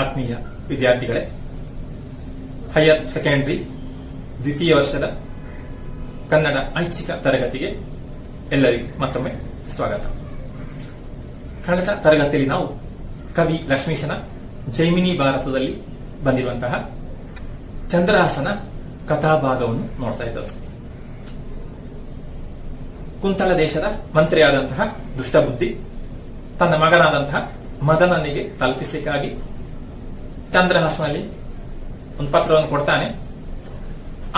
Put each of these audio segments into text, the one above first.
ಆತ್ಮೀಯ ವಿದ್ಯಾರ್ಥಿಗಳೇ, higher secondary ದ್ವಿತೀಯ ವರ್ಷದ ಕನ್ನಡ ಐಚ್ಛಿಕ ತರಗತಿಗೆ ಎಲ್ಲರಿಗೂ ಮತ್ತೊಮ್ಮೆ ಸ್ವಾಗತ. ಕಳೆದ ತರಗತಿಯಲ್ಲಿ ನಾವು ಕವಿ ಲಕ್ಷ್ಮೀಶನ ಜೈಮಿನಿ ಭಾರತದಲ್ಲಿ ಬಂದಿರುವಂತಹ ಚಂದ್ರಹಾಸನ ಕಥಾಭಾಗವನ್ನು ನೋಡ್ತಾ ಇದ್ದವು. ಕುಂತಳ ದೇಶದ ಮಂತ್ರಿಯಾದಂತಹ ದುಷ್ಟಬುದ್ಧಿ ತನ್ನ ಮಗನಾದಂತಹ ಮದನನಿಗೆ ತಲುಪಿಸಲಿಕ್ಕಾಗಿ ಚಂದ್ರಹಾಸನಲ್ಲಿ ಒಂದು ಪತ್ರವನ್ನು ಕೊಡ್ತಾನೆ.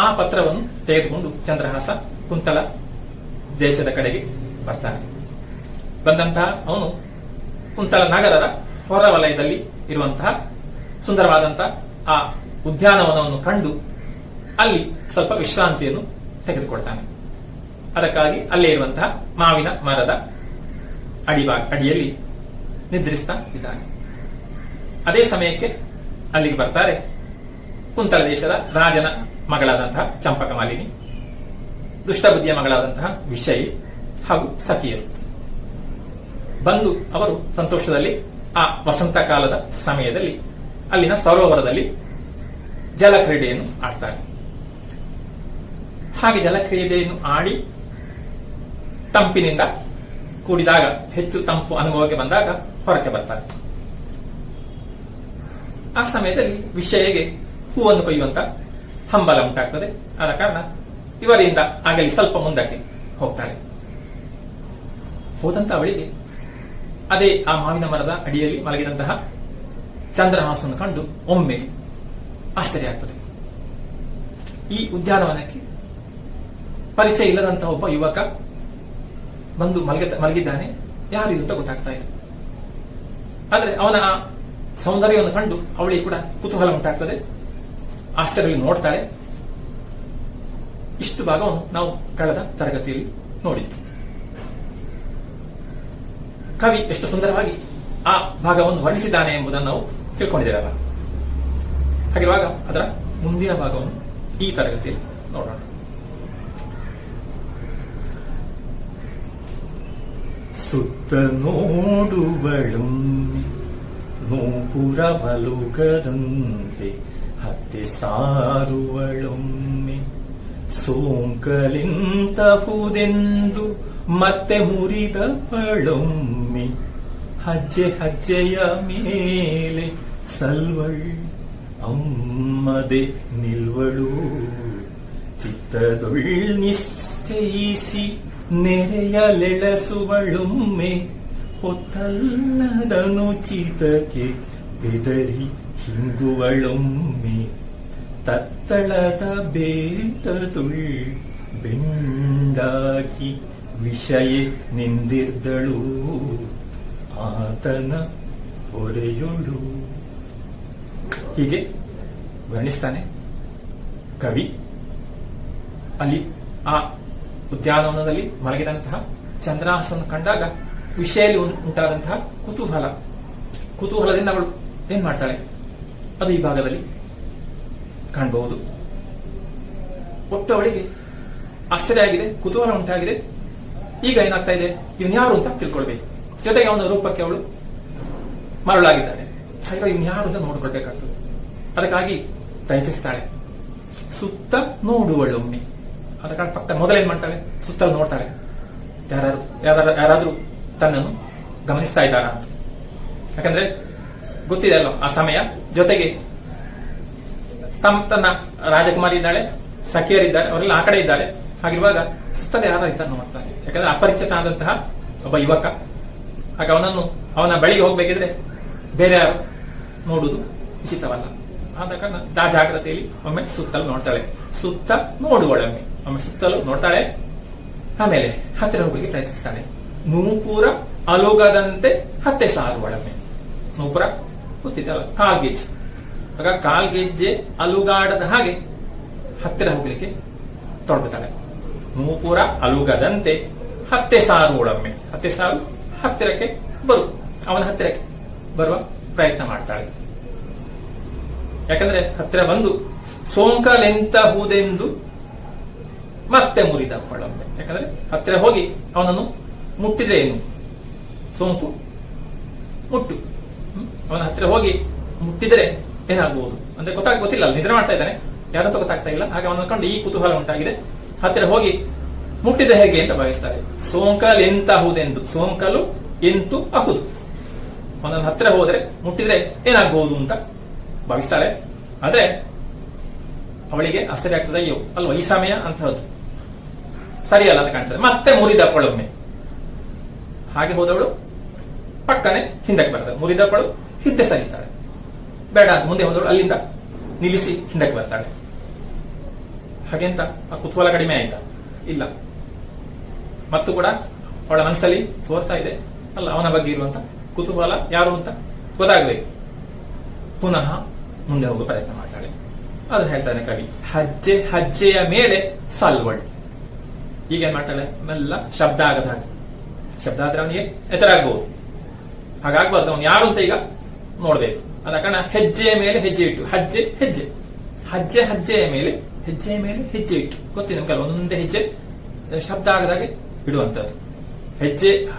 ಆ ಪತ್ರವನ್ನು ತೆಗೆದುಕೊಂಡು ಚಂದ್ರಹಾಸ ಕುಂತಳ ದೇಶದ ಕಡೆಗೆ ಬರ್ತಾನೆ. ಬಂದಂತಹ ಅವನು ಕುಂತಳ ನಗರದ ಹೊರವಲಯದಲ್ಲಿ ಇರುವಂತಹ ಸುಂದರವಾದಂತಹ ಆ ಉದ್ಯಾನವನವನ್ನು ಕಂಡು ಅಲ್ಲಿ ಸ್ವಲ್ಪ ವಿಶ್ರಾಂತಿಯನ್ನು ತೆಗೆದುಕೊಳ್ತಾನೆ. ಅದಕ್ಕಾಗಿ ಅಲ್ಲೇ ಇರುವಂತಹ ಮಾವಿನ ಮರದ ಅಡಿಯಲ್ಲಿ ನಿದ್ರಿಸ್ತಾ ಇದ್ದಾನೆ. ಅದೇ ಸಮಯಕ್ಕೆ ಅಲ್ಲಿಗೆ ಬರ್ತಾರೆ ಕುಂತಳ ದೇಶದ ರಾಜನ ಮಗಳಾದಂತಹ ಚಂಪಕಮಾಲಿನಿ, ದುಷ್ಟಬುದ್ಧಿಯ ಮಗಳಾದಂತಹ ವಿಷಯಿ ಹಾಗೂ ಸಖಿಯರು ಬಂದು ಅವರು ಸಂತೋಷದಲ್ಲಿ ಆ ವಸಂತ ಕಾಲದ ಸಮಯದಲ್ಲಿ ಅಲ್ಲಿನ ಸರೋವರದಲ್ಲಿ ಜಲಕ್ರೀಡೆಯನ್ನು ಆಡ್ತಾರೆ. ಹಾಗೆ ಜಲಕ್ರೀಡೆಯನ್ನು ಆಡಿ ತಂಪಿನಿಂದ ಕೂಡಿದಾಗ, ಹೆಚ್ಚು ತಂಪು ಅನುಭವಕ್ಕೆ ಬಂದಾಗ ಹೊರಕ್ಕೆ ಬರ್ತಾರೆ. ಆ ಸಮಯದಲ್ಲಿ ವಿಷಯಗೆ ಹೂವನ್ನು ಕೊಯ್ಯುವಂತ ಹಂಬಲ ಉಂಟಾಗ್ತದೆ. ಆದ ಕಾರಣ ಇವರಿಂದ ಆಗಲಿ ಸ್ವಲ್ಪ ಮುಂದಕ್ಕೆ ಹೋಗ್ತಾಳೆ. ಹೋದಂತ ಅವಳಿಗೆ ಅದೇ ಆ ಮಾವಿನ ಮರದ ಅಡಿಯಲ್ಲಿ ಮಲಗಿದಂತಹ ಚಂದ್ರಹಾಸನ್ನು ಕಂಡು ಒಮ್ಮೆ ಆಶ್ಚರ್ಯ ಆಗ್ತದೆ. ಈ ಉದ್ಯಾನವನಕ್ಕೆ ಪರಿಚಯ ಇಲ್ಲದಂತಹ ಒಬ್ಬ ಯುವಕ ಬಂದು ಮಲಗಿದ್ದಾನೆ, ಯಾರಿದು ಅಂತ ಗೊತ್ತಾಗ್ತಾ ಇದೆ. ಆದ್ರೆ ಅವನ ಆ ಸೌಂದರ್ಯವನ್ನು ಕಂಡು ಅವಳಿಗೆ ಕೂಡ ಕುತೂಹಲ ಉಂಟಾಗ್ತದೆ. ಆಶ್ಚರ್ಯದಲ್ಲಿ ನೋಡ್ತಾಳೆ. ಇಷ್ಟು ಭಾಗವನ್ನು ನಾವು ಕಳೆದ ತರಗತಿಯಲ್ಲಿ ನೋಡಿದ್ದು. ಕವಿ ಎಷ್ಟು ಸುಂದರವಾಗಿ ಆ ಭಾಗವನ್ನು ವರ್ಣಿಸಿದ್ದಾನೆ ಎಂಬುದನ್ನು ನಾವು ತಿಳ್ಕೊಂಡಿದ್ದೇವಲ್ಲ. ಹಾಗಿರುವಾಗ ಅದರ ಮುಂದಿನ ಭಾಗವನ್ನು ಈ ತರಗತಿಯಲ್ಲಿ ನೋಡೋಣ. ಸುತ್ತ ನೋಡುವಳೊಮ್ಮೆ ನೋಪುರವಲುಗದಂತೆ ಹತ್ಯೆ ಸಾರುವಳೊಮ್ಮೆ ಸೋಂಕಲಿಂತಹುದೆಂದು ಮತ್ತೆ ಮುರಿದವಳೊಮ್ಮೆ ಹೆಜ್ಜೆ ಹೆಜ್ಜೆಯ ಮೇಲೆ ಸಲ್ವಳ್ ಅಮ್ಮದೆ ನಿಲ್ವಳು ಚಿತ್ತದೊಳ್ ನಿಶ್ಚಯಿಸಿ ನೆರೆಯಲೆಳಸುವಳೊಮ್ಮೆ ಹೊತ್ತಲ್ಲದನುಚಿತಕ್ಕೆ ಬೆದರಿ ಹಿಂಗುವಳೊಮ್ಮೆ ತತ್ತಳದ ಬೇಟದುಳ್ ಬೆಂಡಾಗಿ ವಿಷಯ ನಿಂದಿರ್ದಳು ಆತನ ಹೊರೆಯೊಳು. ಹೀಗೆ ವರ್ಣಿಸ್ತಾನೆ ಕವಿ. ಅಲ್ಲಿ ಆ ಉದ್ಯಾನವನದಲ್ಲಿ ಮಲಗಿದಂತಹ ಚಂದ್ರಹಾಸನ್ನು ಕಂಡಾಗ ವಿಷಯಲ್ಲಿ ಉಂಟಾದಂತಹ ಕುತೂಹಲದಿಂದ ಅವಳು ಏನ್ ಮಾಡ್ತಾಳೆ ಅದು ಈ ಭಾಗದಲ್ಲಿ ಕಾಣಬಹುದು. ಒಟ್ಟು ಅವಳಿಗೆ ಆಶ್ಚರ್ಯ ಆಗಿದೆ, ಕುತೂಹಲ ಉಂಟಾಗಿದೆ. ಈಗ ಏನಾಗ್ತಾ ಇದೆ, ಇವನ್ಯಾರು ಅಂತ ತಿಳ್ಕೊಳ್ಬೇಕು. ಜೊತೆಗೆ ಅವನ ರೂಪಕ್ಕೆ ಅವಳು ಮರಳಾಗಿದ್ದಾಳೆ. ಹಾಗೆ ಇವನ್ಯಾರು ಅಂತ ನೋಡ್ಕೊಳ್ಬೇಕಾಗ್ತದೆ. ಅದಕ್ಕಾಗಿ ಪ್ರಯತ್ನಿಸ್ತಾಳೆ. ಸುತ್ತ ನೋಡುವಳೊಮ್ಮೆ, ಅದಕ್ಕಾಗಿ ಪಕ್ಕ ಮೊದಲೇನ್ ಮಾಡ್ತಾಳೆ, ಸುತ್ತಲೂ ನೋಡ್ತಾಳೆ. ಯಾರಾದ್ರೂ ತನ್ನನ್ನು ಗಮನಿಸ್ತಾ ಇದ್ದಾರಾ ಅಂತ. ಯಾಕಂದ್ರೆ ಗೊತ್ತಿದೆ ಅಲ್ವ ಆ ಸಮಯ. ಜೊತೆಗೆ ತನ್ನ ರಾಜಕುಮಾರಿ ಇದ್ದಾಳೆ, ಸಖಿಯರಿದ್ದಾರೆ, ಅವರೆಲ್ಲ ಆ ಕಡೆ ಇದ್ದಾರೆ. ಹಾಗಿರುವಾಗ ಸುತ್ತಲೇ ಯಾರ ಇದ್ದಾರೆ ನೋಡ್ತಾರೆ. ಯಾಕಂದ್ರೆ ಅಪರಿಚಿತ ಆದಂತಹ ಒಬ್ಬ ಯುವಕ. ಆಗ ಅವನ ಬಳಿಗೆ ಹೋಗ್ಬೇಕಿದ್ರೆ ಬೇರೆ ಯಾರು ನೋಡುವುದು ಉಚಿತವಲ್ಲ. ಆದ ಕಾರಣ ಜಾಗ್ರತೆಯಲ್ಲಿ ಒಮ್ಮೆ ಸುತ್ತಲೂ ನೋಡ್ತಾಳೆ, ಸುತ್ತ ನೋಡುವಳೊಮ್ಮೆ, ಒಮ್ಮೆ ಸುತ್ತಲೂ ನೋಡ್ತಾಳೆ. ಆಮೇಲೆ ಹತ್ತಿರ ಹೋಗಲಿಕ್ಕೆ ಪ್ರಯತ್ನಿಸ್ತಾಳೆ. ನೂಪುರ ಅಲುಗದಂತೆ ಹತ್ತೆ ಸಾರುವಳೊಮ್ಮೆ. ನೂಪುರ ಗೊತ್ತಿದ್ದಲ್ಲ, ಕಾಲ್ಗೆಜ್ಜೆ. ಆಗ ಕಾಲ್ಗೆಜ್ಜೆ ಅಲುಗಾಡದ ಹಾಗೆ ಹತ್ತಿರ ಹೋಗಲಿಕ್ಕೆ ತೊಡಗುತ್ತಾಳೆ. ನೂಪುರ ಅಲುಗದಂತೆ ಹತ್ತೆ ಸಾರುವಳೊಮ್ಮೆ. ಹತ್ತೆ ಸಾರು ಹತ್ತಿರಕ್ಕೆ ಅವನ ಹತ್ತಿರಕ್ಕೆ ಬರುವ ಪ್ರಯತ್ನ ಮಾಡ್ತಾಳೆ. ಯಾಕಂದ್ರೆ ಹತ್ತಿರ ಬಂದು ಸೋಂಕಲೆಂತಹುದೆಂದು ಮತ್ತೆ ಮುರಿದಪ್ಪಳೊಮ್ಮೆ. ಯಾಕಂದ್ರೆ ಹತ್ತಿರ ಹೋಗಿ ಅವನನ್ನು ಮುಟ್ಟಿದ್ರೆ ಏನು, ಸೋಂಕು ಮುಟ್ಟು, ಅವನ ಹತ್ತಿರ ಹೋಗಿ ಮುಟ್ಟಿದ್ರೆ ಏನಾಗಬಹುದು ಅಂದ್ರೆ ಗೊತ್ತಿಲ್ಲ, ನಿದ್ರೆ ಮಾಡ್ತಾ ಇದ್ದಾನೆ, ಯಾರಂತ ಗೊತ್ತಾಗ್ತಾ ಇಲ್ಲ. ಹಾಗೆ ಅವನ ಕಂಡು ಈ ಕುತೂಹಲ ಉಂಟಾಗಿದೆ. ಹತ್ತಿರ ಹೋಗಿ ಮುಟ್ಟಿದ್ರೆ ಹೇಗೆ ಅಂತ ಭಾವಿಸ್ತಾರೆ. ಸೋಂಕಲೆಂತಹುದೆಂದು, ಸೋಂಕಲು ಎಂತು ಅಹುದು, ಅವನ ಹತ್ತಿರ ಹೋದ್ರೆ ಮುಟ್ಟಿದ್ರೆ ಏನಾಗಬಹುದು ಅಂತ ಭಾವಿಸ್ತಾಳೆ. ಆದ್ರೆ ಅವಳಿಗೆ ಆಶ್ಚರ್ಯ ಆಗ್ತದೆ, ಅಯ್ಯೋ ಅಲ್ವಾ ಈ ಸಮಯ ಅಂತಹದ್ದು ಸರಿಯಲ್ಲ ಅಂತ ಕಾಣ್ತದೆ. ಮತ್ತೆ ಮುರಿದಪ್ಪಳೊಮ್ಮೆ. ಹಾಗೆ ಹೋದವಳು ಪಕ್ಕನೆ ಹಿಂದಕ್ಕೆ ಬರ್ತಾಳೆ. ಮುರಿದಪ್ಪಳು ಹಿಂದೆ ಸರಿತಾಳೆ. ಬೇಡ ಅಂತ ಮುಂದೆ ಹೋದವಳು ಅಲ್ಲಿಂದ ನಿಲ್ಲಿಸಿ ಹಿಂದಕ್ಕೆ ಬರ್ತಾಳೆ. ಹಾಗೆಂತ ಆ ಕುತೂಹಲ ಕಡಿಮೆ ಆಯ್ತಾ? ಇಲ್ಲ. ಮತ್ತು ಕೂಡ ಅವಳ ಮನಸ್ಸಲ್ಲಿ ತೋರ್ತಾ ಇದೆ ಅಲ್ಲ ಅವನ ಬಗ್ಗೆ ಇರುವಂತ ಕುತೂಹಲ ಯಾರು ಅಂತ ಗೊತ್ತಾಗಬೇಕು. ಪುನಃ ಮುಂದೆ ಹೋಗೋ ಪ್ರಯತ್ನ ಮಾಡ್ತಾಳೆ. ಅದು ಹೇಳ್ತಾನೆ ಕವಿ, ಹೆಜ್ಜೆ ಹೆಜ್ಜೆಯ ಮೇಲೆ ಸಲ್ವಳು. ಈಗ ಏನ್ ಮಾಡ್ತಾಳೆ, ಮೆಲ್ಲ ಶಬ್ದ ಆಗದ ಹಾಗೆ. ಶಬ್ದ ಆದ್ರೆ ಅವನಿಗೆ ಎತ್ತರಾಗಬಹುದು, ಹಾಗಾಗ್ಬಾರ್ದು. ಅವನು ಯಾರು ಅಂತ ಈಗ ನೋಡ್ಬೇಕು. ಅದ ಕಾರಣ ಹೆಜ್ಜೆಯ ಮೇಲೆ ಹೆಜ್ಜೆ ಇಟ್ಟು, ಹೆಜ್ಜೆ ಹೆಜ್ಜೆ ಹೆಜ್ಜೆ ಹೆಜ್ಜೆಯ ಮೇಲೆ ಹೆಜ್ಜೆ ಇಟ್ಟು. ಗೊತ್ತಿದೆ ನಮ್ಗೆ ಒಂದೊಂದೇ ಹೆಜ್ಜೆ ಶಬ್ದ ಆಗದಾಗೆ ಇಡುವಂತದ್ದು.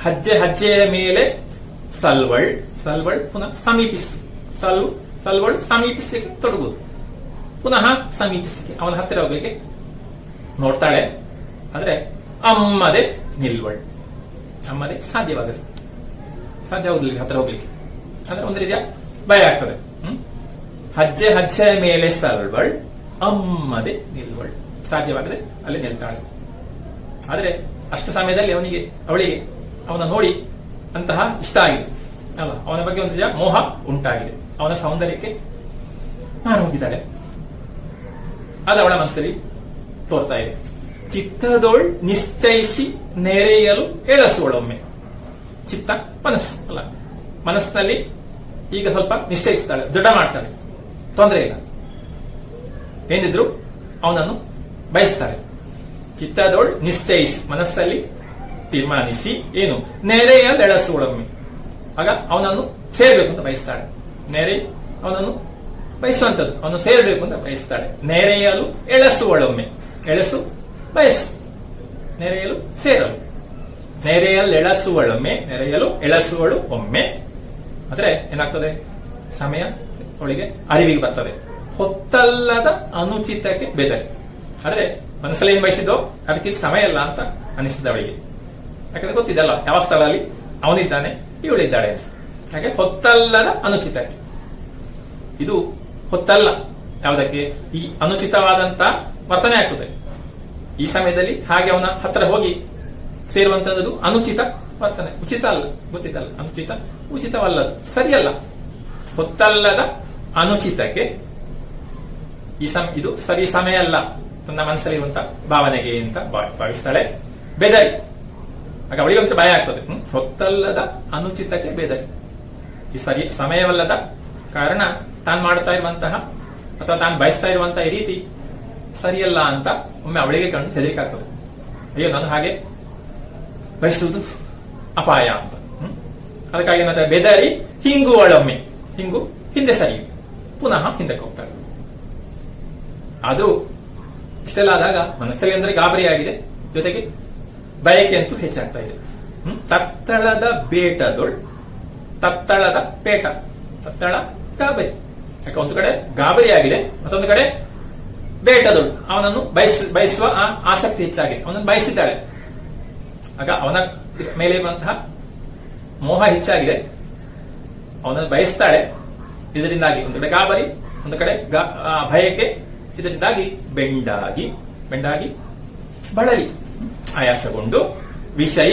ಹೆಜ್ಜೆಯ ಮೇಲೆ ಸಲ್ವಳ್ ಪುನಃ ಸಮೀಪಿಸು. ಸಲ್ವಳು ಸಮೀಪಿಸಲಿಕ್ಕೆ ತೊಡಗುವುದು, ಪುನಃ ಸಮೀಪಿಸಲಿಕ್ಕೆ, ಅವನ ಹತ್ತಿರ ಹೋಗ್ಲಿಕ್ಕೆ ನೋಡ್ತಾಳೆ. ಆದ್ರೆ ಅಮ್ಮದೆ ನಿಲ್ವಳ್. ಅಮ್ಮದೆ ಸಾಧ್ಯವಾಗುದಿಲ್ಲ ಹತ್ತಿರ ಹೋಗ್ಲಿಕ್ಕೆ. ಅಂದ್ರೆ ಒಂದು ರೀತಿಯ ಭಯ ಆಗ್ತದೆ. ಹೆಜ್ಜೆಯ ಮೇಲೆ ಸಲ್ವಳ್, ಅಮ್ಮದೆ ನಿಲ್ವಳ್. ಸಾಧ್ಯವಾಗದೆ ಅಲ್ಲಿ ನಿಲ್ತಾಳೆ. ಆದ್ರೆ ಅಷ್ಟು ಸಮಯದಲ್ಲಿ ಅವಳಿಗೆ ಅವನ ನೋಡಿ ಅಂತಹ ಇಷ್ಟ ಆಗಿದೆ ಅಲ್ಲ, ಅವನ ಬಗ್ಗೆ ಒಂದು ರೀತಿಯ ಮೋಹ ಉಂಟಾಗಿದೆ. ಅವನ ಸೌಂದರ್ಯಕ್ಕೆ ನಾನು ಹೋಗಿದ್ದಾಳೆ. ಅದು ಅವಳ ಮನಸ್ಸಲ್ಲಿ ತೋರ್ತಾ ಇದೆ. ಚಿತ್ತದೋಳ್ ನಿಶ್ಚಯಿಸಿ ನೆರೆಯಲು ಎಳಸುವಳೊಮ್ಮೆ. ಚಿತ್ತ ಮನಸ್ಸು ಅಲ್ಲ, ಮನಸ್ಸಿನಲ್ಲಿ ಈಗ ಸ್ವಲ್ಪ ನಿಶ್ಚಯಿಸ್ತಾಳೆ, ದೃಢ ಮಾಡ್ತಾಳೆ, ತೊಂದರೆ ಇಲ್ಲ, ಏನಿದ್ರು ಅವನನ್ನು ಬಯಸ್ತಾಳೆ. ಚಿತ್ತದೋಳ್ ನಿಶ್ಚಯಿಸಿ, ಮನಸ್ಸಲ್ಲಿ ತೀರ್ಮಾನಿಸಿ ಏನು, ನೆರೆಯಲ್ಲಿ ಎಳಸುವಳೊಮ್ಮೆ. ಆಗ ಅವನನ್ನು ಸೇರಬೇಕು ಅಂತ ಬಯಸ್ತಾಳೆ. ನೆರೆ ಅವನನ್ನು ಬಯಸುವಂತದ್ದು, ಅವನು ಸೇರಬೇಕು ಅಂತ ಬಯಸ್ತಾಳೆ. ನೆರೆಯಲು ಎಳಸುವಳೊಮ್ಮೆ. ಎಳಸು ಬಯಸು, ನೆರೆಯಲು ಸೇರಲು. ನೆರೆಯಲ್ಲಿ ಎಳಸುವಳೊಮ್ಮೆ, ನೆರೆಯಲು ಎಳಸುವಳು ಒಮ್ಮೆ. ಆದ್ರೆ ಏನಾಗ್ತದೆ, ಸಮಯ ಅವಳಿಗೆ ಅರಿವಿಗೆ ಬರ್ತದೆ. ಹೊತ್ತಲ್ಲದ ಅನುಚಿತಕ್ಕೆ ಬೆದರಿ. ಆದ್ರೆ ಮನಸ್ಸಲ್ಲಿ ಏನ್ ಬಯಸಿದ್ದೋ ಅದಕ್ಕೆ ಸಮಯ ಇಲ್ಲ ಅಂತ ಅನಿಸ್ತದೆ ಅವಳಿಗೆ. ಯಾಕಂದ್ರೆ ಗೊತ್ತಿದೆಲ್ಲ ಯಾವ ಸ್ಥಳದಲ್ಲಿ ಅವನಿದ್ದಾನೆ, ಇವಳಿದ್ದಾಳೆ ಅಂತ. ಹಾಗೆ ಹೊತ್ತಲ್ಲದ ಅನುಚಿತಕ್ಕೆ, ಇದು ಹೊತ್ತಲ್ಲ ಯಾವುದಕ್ಕೆ, ಈ ಅನುಚಿತವಾದಂತ ವರ್ತನೆ ಆಗ್ತದೆ ಈ ಸಮಯದಲ್ಲಿ. ಹಾಗೆ ಅವನ ಹತ್ರ ಹೋಗಿ ಸೇರುವಂತದ್ದು ಅನುಚಿತ ವರ್ತನೆ, ಉಚಿತ ಅಲ್ಲ, ಗೊತ್ತಿದ್ದಲ್ಲ. ಅನುಚಿತ ಉಚಿತವಲ್ಲದು, ಸರಿಯಲ್ಲ. ಹೊತ್ತಲ್ಲದ ಅನುಚಿತಕ್ಕೆ ಇದು ಸರಿ ಸಮಯ ಅಲ್ಲ ತನ್ನ ಮನಸ್ಸಲ್ಲಿರುವಂತ ಭಾವನೆಗೆ ಅಂತ ಭಾವಿಸ್ತಾಳೆ. ಬೆದರಿ. ಆಗ ಅವಳಿಗೆ ಒಂದು ಭಯ ಆಗ್ತದೆ. ಹೊತ್ತಲ್ಲದ ಅನುಚಿತಕ್ಕೆ ಬೆದರಿ. ಈ ಸರಿ ಸಮಯವಲ್ಲದ ಕಾರಣ ತಾನು ಮಾಡ್ತಾ ಇರುವಂತಹ ಅಥವಾ ತಾನು ಬಯಸ್ತಾ ಇರುವಂತಹ ಈ ರೀತಿ ಸರಿಯಲ್ಲ ಅಂತ ಒಮ್ಮೆ ಅವಳಿಗೆ ಕಂಡು ಹೆದರಿಕೆ ಆಗ್ತದೆ. ಅಯ್ಯೋ ನಾನು ಹಾಗೆ ಬಯಸುವುದು ಅಪಾಯ ಅಂತ. ಅದಕ್ಕಾಗಿ ಮತ್ತೆ ಬೆದರಿ ಹಿಂಗುವಳೊಮ್ಮೆ. ಹಿಂದೆ ಸರಿ, ಪುನಃ ಹಿಂದಕ್ಕೆ ಹೋಗ್ತಾಳೆ. ಆದ್ರೂ ಇಷ್ಟೆಲ್ಲ ಆದಾಗ ಮನಸ್ಥಳಿ ಅಂದ್ರೆ ಗಾಬರಿಯಾಗಿದೆ, ಜೊತೆಗೆ ಬಯಕೆ ಅಂತೂ ಹೆಚ್ಚಾಗ್ತಾ ಇದೆ. ತತ್ತಳದ ಬೇಟದೊಳ್, ತತ್ತಳದ ಪೇಟ, ತತ್ತಳ ಗಾಬರಿ. ಯಾಕೆ ಒಂದು ಕಡೆ ಗಾಬರಿಯಾಗಿದೆ, ಮತ್ತೊಂದು ಕಡೆ ಬೇಟದೊಳ್, ಅವನನ್ನು ಬಯಸುವ ಆಸಕ್ತಿ ಹೆಚ್ಚಾಗಿದೆ, ಅವನನ್ನು ಬಯಸಿದ್ದಾಳೆ. ಆಗ ಅವನ ಮೇಲೆ ಇರುವಂತಹ ಮೋಹ ಹೆಚ್ಚಾಗಿದೆ. ಅವನನ್ನು ಬಯಸ್ತಾಳೆ. ಇದರಿಂದಾಗಿ ಒಂದು ಕಡೆ ಗಾಬರಿ, ಒಂದು ಕಡೆ ಭಯಕ್ಕೆ, ಇದರಿಂದಾಗಿ ಬೆಂಡಾಗಿ ಬಳಲಿ ಆಯಾಸಗೊಂಡು ವಿಷಯ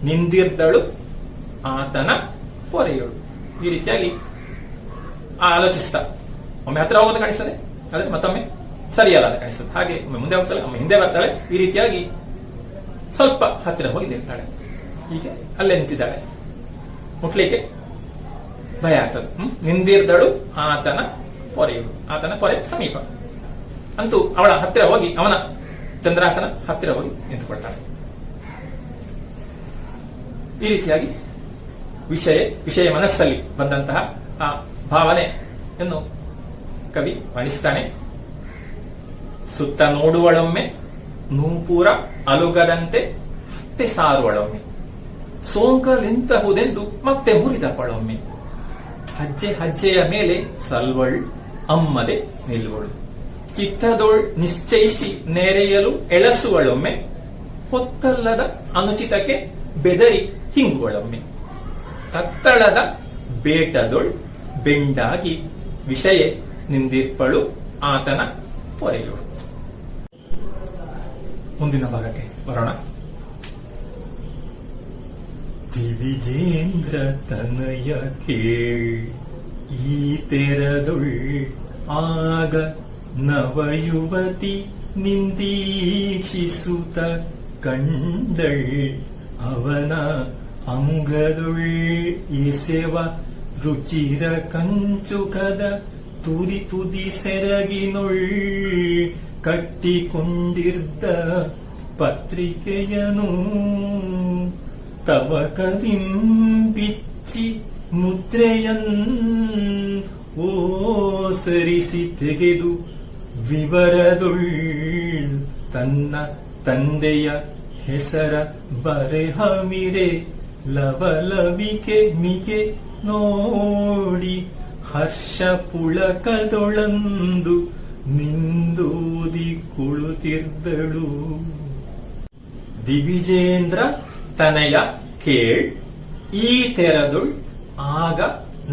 ನಿಂದಿರ್ದಳು ಆತನ ಪೊರೆಯೋಳು. ಈ ರೀತಿಯಾಗಿ ಆಲೋಚಿಸ್ತಾ ಒಮ್ಮೆ ಹತ್ರ ಹೋಗೋದು ಕಾಣಿಸ್ತದೆ, ಆದ್ರೆ ಮತ್ತೊಮ್ಮೆ ಸರಿಯಲ್ಲ ಅಂತ ಕಾಣಿಸ್ತದೆ. ಹಾಗೆ ಒಮ್ಮೆ ಮುಂದೆ ಹೋಗ್ತಾಳೆ, ಒಮ್ಮೆ ಹಿಂದೆ ಬರ್ತಾಳೆ. ಈ ರೀತಿಯಾಗಿ ಸ್ವಲ್ಪ ಹತ್ತಿರ ಹೋಗಿ ನಿಲ್ತಾಳೆ. ಹೀಗೆ ಅಲ್ಲೇ ನಿಂತಿದ್ದಾಳೆ. ಮುಟ್ಲಿಕ್ಕೆ ಭಯ ಆಗ್ತದೆ. ನಿಂದಿರ್ದಳು ಆತನ ಪೊರೆಯೋಳು, ಆತನ ಪೊರೆ ಸಮೀಪ. ಅಂತೂ ಅವಳ ಹತ್ತಿರ ಹೋಗಿ, ಅವನ ಚಂದ್ರಾಸನ ಹತ್ತಿರ ಹೋಗಿ ನಿಂತುಕೊಳ್ತಾಳೆ. ಈ ರೀತಿಯಾಗಿ ವಿಷಯ ಮನಸ್ಸಲ್ಲಿ ಬಂದಂತಹ ಆ ಭಾವನೆಯನ್ನು ಕವಿ ವರ್ಣಿಸ್ತಾನೆ. ಸುತ್ತ ನೋಡುವಳೊಮ್ಮೆ ನೂಪುರ ಅಲುಗದಂತೆ ಹತ್ತೆ ಸಾರುವಳೊಮ್ಮೆ, ಸೋಂಕಲಿಂತಹುದೆಂದು ಮತ್ತೆ ಮುರಿದಪ್ಪಳೊಮ್ಮೆ, ಹೆಜ್ಜೆಯ ಮೇಲೆ ಸಲ್ವಳ್ ಅಮ್ಮದೆ ನಿಲ್ವಳು, ಚಿತ್ತದೊಳ್ ನಿಶ್ಚಯಿಸಿ ನೆರೆಯಲು ಎಳಸುವಳೊಮ್ಮೆ, ಹೊತ್ತಲ್ಲದ ಅನುಚಿತಕ್ಕೆ ಬೆದರಿ ಹಿಂಗುವಳೊಮ್ಮೆ, ತತ್ತಳದ ಬೇಟದೊಳ್ ಬೆಂಡಾಗಿ ವಿಷಯ ನಿಂದಿರ್ಪಳು ಆತನ ಪೊರೆಯೋಳು. ಮುಂದಿನ ಭಾಗಕ್ಕೆ ಬರೋಣ. ದಿವಿಜೇಂದ್ರ ತನಯ ಕೇಳ್ ಈ ತೆರದೊಳ್ ಆಗ ನವಯುವತಿ ನಿಂದೀಕ್ಷಿಸುತ್ತ ಕಂಡಳ್ ಅವನ ಅಂಗದೊಳ್ ಎಸೆವ ರುಚಿರ ಕಂಚುಕದ ತುದಿ ಸೆರಗಿನೊಳ್ ಕಟ್ಟಿಕೊಂಡಿರ್ದ ಪತ್ರಿಕೆಯನು ತವಕದಿಂ ಬಿಚ್ಚಿ ಮುದ್ರೆಯನ್ ಓಸರಿಸಿ ತೆಗೆದು ವಿವರದೊಳ್ ತನ್ನ ತಂದೆಯ ಹೆಸರ ಬರೆಹಮಿರೆ ಲವಲವಿಕೆ ಮಿಗೆ ನೋಡಿ ಹರ್ಷ ಪುಳಕದೊಳಂದು ನಿಂದೋದಿ ಕುಳುತ್ತಿರ್ದಳು. ದಿವಿಜೇಂದ್ರ ತನಯ ಕೇಳ್ ಈ ತೆರದೊಳ್ ಆಗ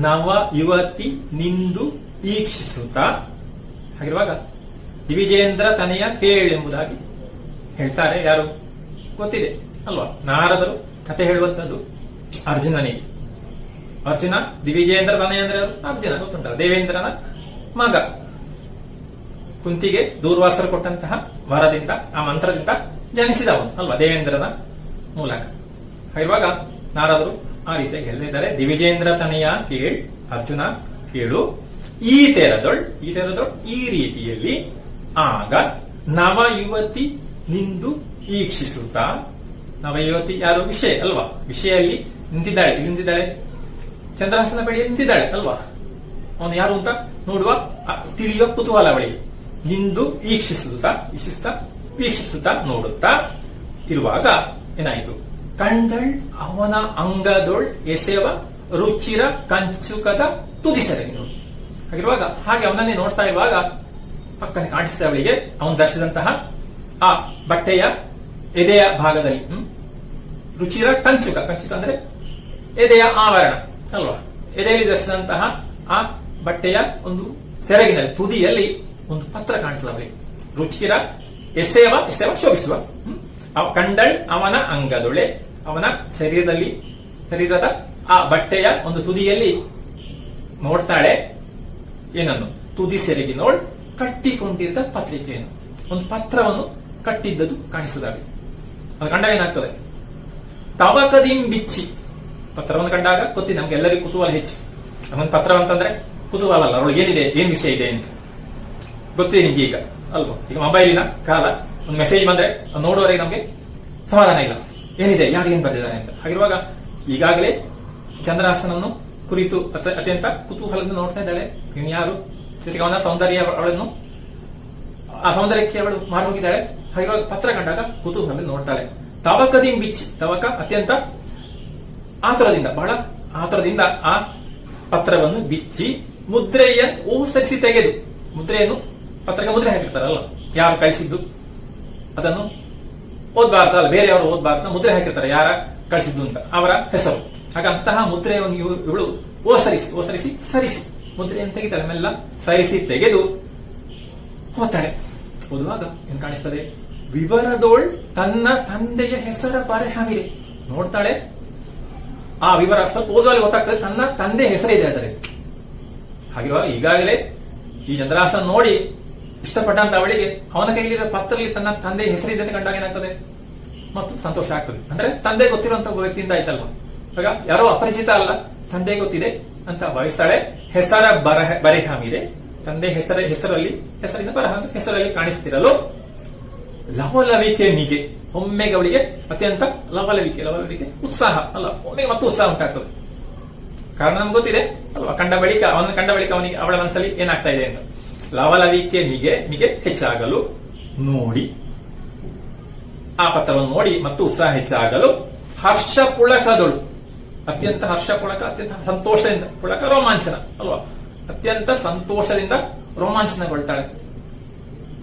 ನವ ಯುವತಿ ನಿಂದು ಈಕ್ಷಿಸುತ್ತ. ಹಾಗಿರುವಾಗ ದಿವಿಜೇಂದ್ರ ತನಯ ಕೇಳ್ ಎಂಬುದಾಗಿ ಹೇಳ್ತಾರೆ. ಯಾರು ಗೊತ್ತಿದೆ ಅಲ್ವಾ? ನಾರದರು ಕತೆ ಹೇಳುವಂತದ್ದು ಅರ್ಜುನನಿಗೆ. ಅರ್ಜುನ ದಿವಿಜೇಂದ್ರ ತನಯ ಅಂದ್ರೆ ಅರ್ಜುನ ಗೊತ್ತುಂಟಲ್ಲ, ದೇವೇಂದ್ರನ ಮಗ. ಕುಂತಿಗೆ ದೂರ್ವಾಸರು ಕೊಟ್ಟಂತಹ ವರದಿಂದ, ಆ ಮಂತ್ರದಿಂದ ಜನಿಸಿದವನು ಅಲ್ವಾ, ದೇವೇಂದ್ರನ ಮೂಲಕ. ಹಾಗಿರುವಾಗ ನಾರದರು ಆ ರೀತಿಯಾಗಿ ಹೇಳಿದ್ದಾರೆ. ದಿವಿಜೇಂದ್ರ ತನಯ ಕೇಳ್, ಅರ್ಜುನ ಕೇಳು, ಈ ತೆರದೊಳ್ ಈ ರೀತಿಯಲ್ಲಿ ಆಗ ನವ ಯುವತಿ ನಿಂದು ಈಕ್ಷಿಸುತ್ತ. ನವಯುವತಿ ಯಾರು? ವಿಷಯ ಅಲ್ವಾ? ವಿಷಯಲ್ಲಿ ನಿಂತಿದ್ದಾಳೆ, ಚಂದ್ರಾಸನ ಬಳಿಯಲ್ಲಿ ನಿಂತಿದ್ದಾಳೆ ಅಲ್ವಾ? ಅವನು ಯಾರು ಅಂತ ನೋಡುವ ತಿಳಿಯುವ ಕುತೂಹಲ ಅವಳಿಗೆ. ನಿಂದು ವೀಕ್ಷಿಸುತ್ತಾ ನೋಡುತ್ತಾ ಇರುವಾಗ ಏನಾಯಿತು? ಕಂಡಳ್ ಅವನ ಅಂಗದೊಳ್ ಎಸೆವ ರುಚಿರ ಕಂಚುಕದ ತುದಿ ಸೆರಗಿನೋಳು. ಹಾಗಿರುವಾಗ ಹಾಗೆ ಅವನನ್ನೇ ನೋಡ್ತಾ ಇರುವಾಗ ಪಕ್ಕನೆ ಕಾಣಿಸಿದ ಅವಳಿಗೆ ಅವನು ಧರಿಸಿದಂತಹ ಆ ಬಟ್ಟೆಯ ಎದೆಯ ಭಾಗದಲ್ಲಿ ರುಚಿರ ಕಂಚುಕ ಅಂದ್ರೆ ಎದೆಯ ಆವರಣ ಅಲ್ವಾ? ಎದೆಯಲ್ಲಿ ಧರಿಸಿದಂತಹ ಆ ಬಟ್ಟೆಯ ಒಂದು ಸೆರಗಿನಲ್ಲಿ ತುದಿಯಲ್ಲಿ ಒಂದು ಪತ್ರ ಕಾಣ್ತದೆ ಅವಳಿಗೆ. ರುಚಿರ ಎಸೆವ ಶೋಭಿಸುವ. ಕಂಡಳ್ ಅವನ ಅಂಗದೊಳೆ, ಅವನ ಶರೀರದ ಆ ಬಟ್ಟೆಯ ಒಂದು ತುದಿಯಲ್ಲಿ ನೋಡ್ತಾಳೆ. ಏನನ್ನು? ತುದಿ ಸೆರಗಿನೋಳ್ ಕಟ್ಟಿಕೊಂಡಿದ್ದ ಪತ್ರಿಕೆಯನ್ನು, ಒಂದು ಪತ್ರವನ್ನು ಕಟ್ಟಿದ್ದದು ಕಾಣಿಸುತ್ತದೆ. ಅದು ಕಂಡಾಗ ಏನಾಗ್ತದೆ? ತವಕದಿಂ ಬಿಚ್ಚಿ. ಪತ್ರವನ್ನು ಕಂಡಾಗ ಗೊತ್ತಿದೆ ನಮ್ಗೆಲ್ಲರಿಗೂ ಕುತೂಹಲ ಹೆಚ್ಚು. ನಮ್ಮೊಂದು ಪತ್ರ ಅಂತಂದ್ರೆ ಕುತೂಹಲ ಅಲ್ಲ, ಅವಳು ಏನಿದೆ, ಏನ್ ವಿಷಯ ಇದೆ ಅಂತ ಗೊತ್ತಿದೆ ನಿಮ್ಗೆ ಈಗ ಅಲ್ವಾ? ಈಗ ಮೊಬೈಲಿನ ಕಾಲ, ಒಂದು ಮೆಸೇಜ್ ಬಂದ್ರೆ ನೋಡುವವರೆಗೆ ನಮ್ಗೆ ಸಮಾಧಾನ ಇಲ್ಲ, ಏನಿದೆ, ಯಾರು ಏನ್ ಬರೆದಿದ್ದಾರೆ ಅಂತ. ಹಾಗಿರುವಾಗ ಈಗಾಗಲೇ ಚಂದ್ರಹಾಸನನ್ನು ಕುರಿತು ಅತ್ಯಂತ ಕುತೂಹಲದಿಂದ ನೋಡ್ತಾ ಇದ್ದಾಳೆ. ಇನ್ನು ಯಾರು? ಜೊತೆಗೆ ಅವನ ಸೌಂದರ್ಯ, ಅವಳನ್ನು ಆ ಸೌಂದರ್ಯಕ್ಕೆ ಅವಳು ಮಾರು ಹೋಗಿದ್ದಾಳೆ. ಹಾಗಿರುವಾಗ ಪತ್ರ ಕಂಡಾಗ ಕುತೂಹಲದಿಂದ ನೋಡ್ತಾಳೆ. ತವಕದಿಂ ಬಿಚ್ಚಿ, ತವಕ ಅತ್ಯಂತ ಆತುರದಿಂದ, ಬಹಳ ಆತುರದಿಂದ ಆ ಪತ್ರವನ್ನು ಬಿಚ್ಚಿ ಮುದ್ರೆಯನ್ನು ಓಸರಿಸಿ ತೆಗೆದು, ಮುದ್ರೆಯನ್ನು ಪತ್ರಕ್ಕೆ ಮುದ್ರೆ ಹಾಕಿರ್ತಾರಲ್ಲ, ಯಾರು ಕಳಿಸಿದ್ದು ಅದನ್ನು ಓದ್ಬಾರ್ದಲ್ಲ, ಬೇರೆಯವರು ಓದ್ಬಾರ್ದ ಮುದ್ರೆ ಹಾಕಿರ್ತಾರೆ, ಯಾರ ಕಳಿಸಿದ್ದು ಅಂತ ಅವರ ಹೆಸರು. ಆಗ ಅಂತಹ ಮುದ್ರೆಯನ್ನು ಇವಳು ಓಸರಿಸಿ ಸರಿಸಿ ಮುದ್ರೆಯನ್ನು ತೆಗಿತಾಳೆ, ಮೆಲ್ಲ ಸರಿಸಿ ತೆಗೆದು ಓದ್ತಾಳೆ. ಓದುವಾಗ ಏನ್ ಕಾಣಿಸ್ತದೆ? ವಿವರದೋಳ್ ತನ್ನ ತಂದೆಯ ಹೆಸರ ಬರೆಹವಿರೆ. ನೋಡ್ತಾಳೆ, ಆ ವಿವರ ಸ್ವಲ್ಪ ಓದುವಾಗ ಗೊತ್ತಾಗ್ತದೆ, ತನ್ನ ತಂದೆ ಹೆಸರಿದೆ ಅದರಲ್ಲಿ. ಹಾಗಿರುವಾಗ ಈಗಾಗಲೇ ಈ ಚಂದ್ರಹಾಸನ್ ನೋಡಿ ಇಷ್ಟಪಟ್ಟಂತ ಅವಳಿಗೆ ಅವನ ಕೈಲಿರೋ ಪತ್ರದಲ್ಲಿ ತನ್ನ ತಂದೆ ಹೆಸರಿದೆ ಅಂತ ಕಂಡಾಗ ಏನಾಗ್ತದೆ? ಮತ್ತು ಸಂತೋಷ ಆಗ್ತದೆ. ಅಂದ್ರೆ ತಂದೆ ಗೊತ್ತಿರುವಂತ ಒಬ್ಬ ವ್ಯಕ್ತಿಯಿಂದ ಆಯ್ತಲ್ವ. ಆಗ ಯಾರೋ ಅಪರಿಚಿತ ಅಲ್ಲ, ತಂದೆ ಗೊತ್ತಿದೆ ಅಂತ ಭಾವಿಸ್ತಾಳೆ. ಹೆಸರ ಬರೆಹವಿದೆ, ತಂದೆ ಹೆಸರಿನ ಬರಹ ಹೆಸರಲ್ಲಿ ಕಾಣಿಸ್ತಿರಲು ಲವಲವಿಕೆ ಮಿಗೆ, ಒಮ್ಮೆಗೆ ಅವಳಿಗೆ ಅತ್ಯಂತ ಲವಲವಿಕೆ ಉತ್ಸಾಹ ಅಲ್ಲ, ಒಮ್ಮೆಗೆ ಮತ್ತು ಉತ್ಸಾಹ ಉಂಟಾಗ್ತದೆ. ಕಾರಣ ನಮ್ಗೆ ಗೊತ್ತಿದೆ ಅಲ್ವಾ, ಅವನ ಕಂಡ ಬಳಿಕ ಅವನಿಗೆ ಅವಳ ಮನಸ್ಸಲ್ಲಿ ಏನಾಗ್ತಾ ಇದೆ ಅಂತ. ಲವಲವಿಕೆ ಮಿಗೆ ಹೆಚ್ಚಾಗಲು ನೋಡಿ, ಆ ಪತ್ರವನ್ನು ನೋಡಿ ಮತ್ತು ಉತ್ಸಾಹ ಹೆಚ್ಚಾಗಲು ಹರ್ಷ ಪುಳಕದಳು, ಅತ್ಯಂತ ಹರ್ಷ ಪುಳಕ, ಅತ್ಯಂತ ಸಂತೋಷದಿಂದ, ಪುಳಕ ರೋಮಾಂಚನ ಅಲ್ವಾ, ಅತ್ಯಂತ ಸಂತೋಷದಿಂದ ರೋಮಾಂಚನಗೊಳ್ತಾಳೆ.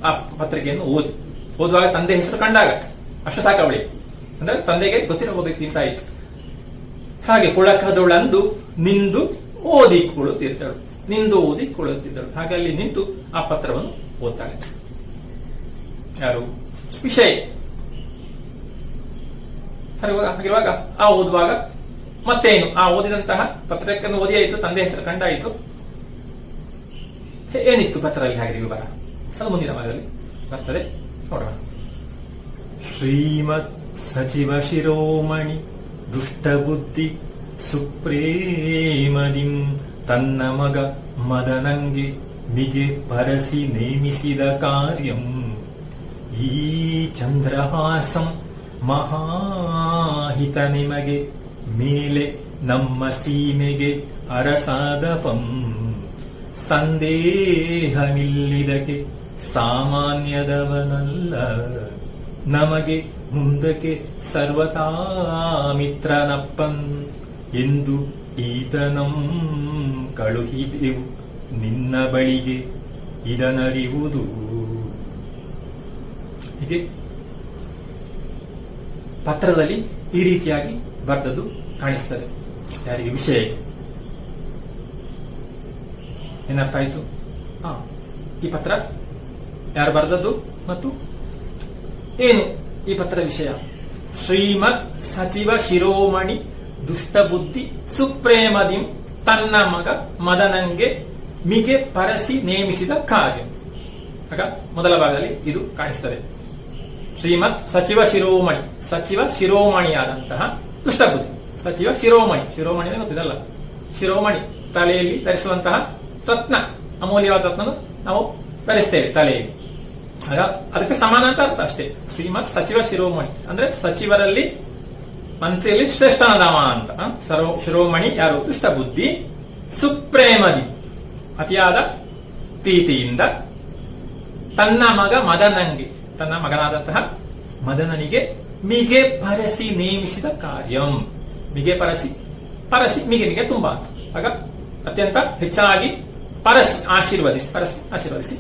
ಆ ಪತ್ರಿಕೆಯನ್ನು ಓದುವಾಗ ತಂದೆ ಹೆಸರು ಕಂಡಾಗ ಅಷ್ಟು ಸಾಕವಳಿ, ಅಂದ್ರೆ ತಂದೆಗೆ ಗೊತ್ತಿರುವ ವ್ಯಕ್ತಿ ಅಂತ ಆಯ್ತು. ಹಾಗೆ ಪುಳಕದೊಳಂದು ನಿಂದು ಓದಿಕೊಳ್ಳುತ್ತಿದ್ದಳು. ಹಾಗೆ ಅಲ್ಲಿ ನಿಂತು ಆ ಪತ್ರವನ್ನು ಓದ್ತಾಳೆ. ಯಾರು? ವಿಷಯ. ಹಾಗಿರುವಾಗ ಆ ಓದುವಾಗ ಮತ್ತೇನು, ಆ ಓದಿದಂತಹ ಪತ್ರಕ್ಕೆ ಓದಿ ಆಯಿತು, ತಂದೆ ಹೆಸರು ಕಂಡಾಯಿತು. ಏನಿತ್ತು ಪತ್ರದಲ್ಲಿ? ಹಾಗೆ ವಿವರ ಅದು ಮುಂದಿನ ಭಾಗದಲ್ಲಿ ಬರ್ತದೆ, ನೋಡೋಣ. ಶ್ರೀಮತ್ ಸಚಿವ ಶಿರೋಮಣಿ ದುಷ್ಟಬುದ್ಧಿ ಸುಪ್ರೇಮದಿಂ ತನ್ನ ಮಗ ಮದನಂಗೆ ಮಿಗೆ ಪರಸಿ ನೇಮಿಸಿದ ಕಾರ್ಯಂ ಈ ಚಂದ್ರಹಾಸಂ ಮಹಾಹಿತ ನಿಮಗೆ ಮೇಲೆ ನಮ್ಮ ಸೀಮೆಗೆ ಅರಸಾದಪಂ ಸಂದೇಹಮಿಲ್ಲಿದಕ್ಕೆ ಸಾಮಾನ್ಯದವನಲ್ಲ ನಮಗೆ ಮುಂದಕ್ಕೆ ಸರ್ವತಾ ಮಿತ್ರನಪ್ಪನ್ ಎಂದು ಈತನಂ ಕಳುಹಿದೆವು ನಿನ್ನ ಬಳಿಗೆ ಇದನರಿವುದು. ಹೀಗೆ ಪತ್ರದಲ್ಲಿ ಈ ರೀತಿಯಾಗಿ ಬರೆದದ್ದು ಕಾಣಿಸ್ತದೆ. ಯಾರಿಗೆ? ವಿಷಯ. ಏನರ್ಥ ಆಯ್ತು? ಈ ಪತ್ರ ಯಾರು ಬರೆದದ್ದು ಮತ್ತು ಏನು ಈ ಪತ್ರ ವಿಷಯ? ಶ್ರೀಮತ್ ಸಚಿವ ಶಿರೋಮಣಿ ದುಷ್ಟಬುದ್ಧಿ ಸುಪ್ರೇಮದಿಂ ತನ್ನ ಮಗ ಮದನಂಗೆ ಮಿಗೆ ಪರಸಿ ನೇಮಿಸಿದ ಕಾರ್ಯ. ಆಗ ಮೊದಲ ಭಾಗದಲ್ಲಿ ಇದು ಕಾಣಿಸ್ತದೆ. ಶ್ರೀಮತ್ ಸಚಿವ ಶಿರೋಮಣಿಯಾದಂತಹ ದುಷ್ಟಬುದ್ಧಿ. ಸಚಿವ ಶಿರೋಮಣಿ ಗೊತ್ತಿದಲ್ಲ, ಶಿರೋಮಣಿ ತಲೆಯಲ್ಲಿ ಧರಿಸುವಂತಹ ರತ್ನ, ಅಮೂಲ್ಯವಾದ ರತ್ನ ನಾವು ಧರಿಸ್ತೇವೆ ತಲೆಯಲ್ಲಿ. ಆಗ ಅದಕ್ಕೆ ಸಮಾನ ಅಂತ ಅರ್ಥ ಅಷ್ಟೇ. ಶ್ರೀಮತ್ ಸಚಿವ ಶಿರೋಮಣಿ ಅಂದ್ರೆ ಸಚಿವರಲ್ಲಿ, ಮಂತ್ರಿಯಲ್ಲಿ ಶ್ರೇಷ್ಠನದವ ಅಂತ. ಶಿರೋಮಣಿ ಯಾರು? ದುಷ್ಟಬುದ್ಧಿ. ಸುಪ್ರೇಮದಿ ಅತಿಯಾದ ಪ್ರೀತಿಯಿಂದ ತನ್ನ ಮಗ ಮದನಂಗೆ, ತನ್ನ ಮಗನಾದಂತಹ ಮದನನಿಗೆ ಮಿಗೆ ಪರಸಿ ನೇಮಿಸಿದ ಕಾರ್ಯಂ. ಮಿಗೆ ಪರಸಿ ಮಿಗೆ ತುಂಬಾ ಅಂತ. ಆಗ ಅತ್ಯಂತ ಹೆಚ್ಚಾಗಿ ಆಶೀರ್ವದಿಸಿ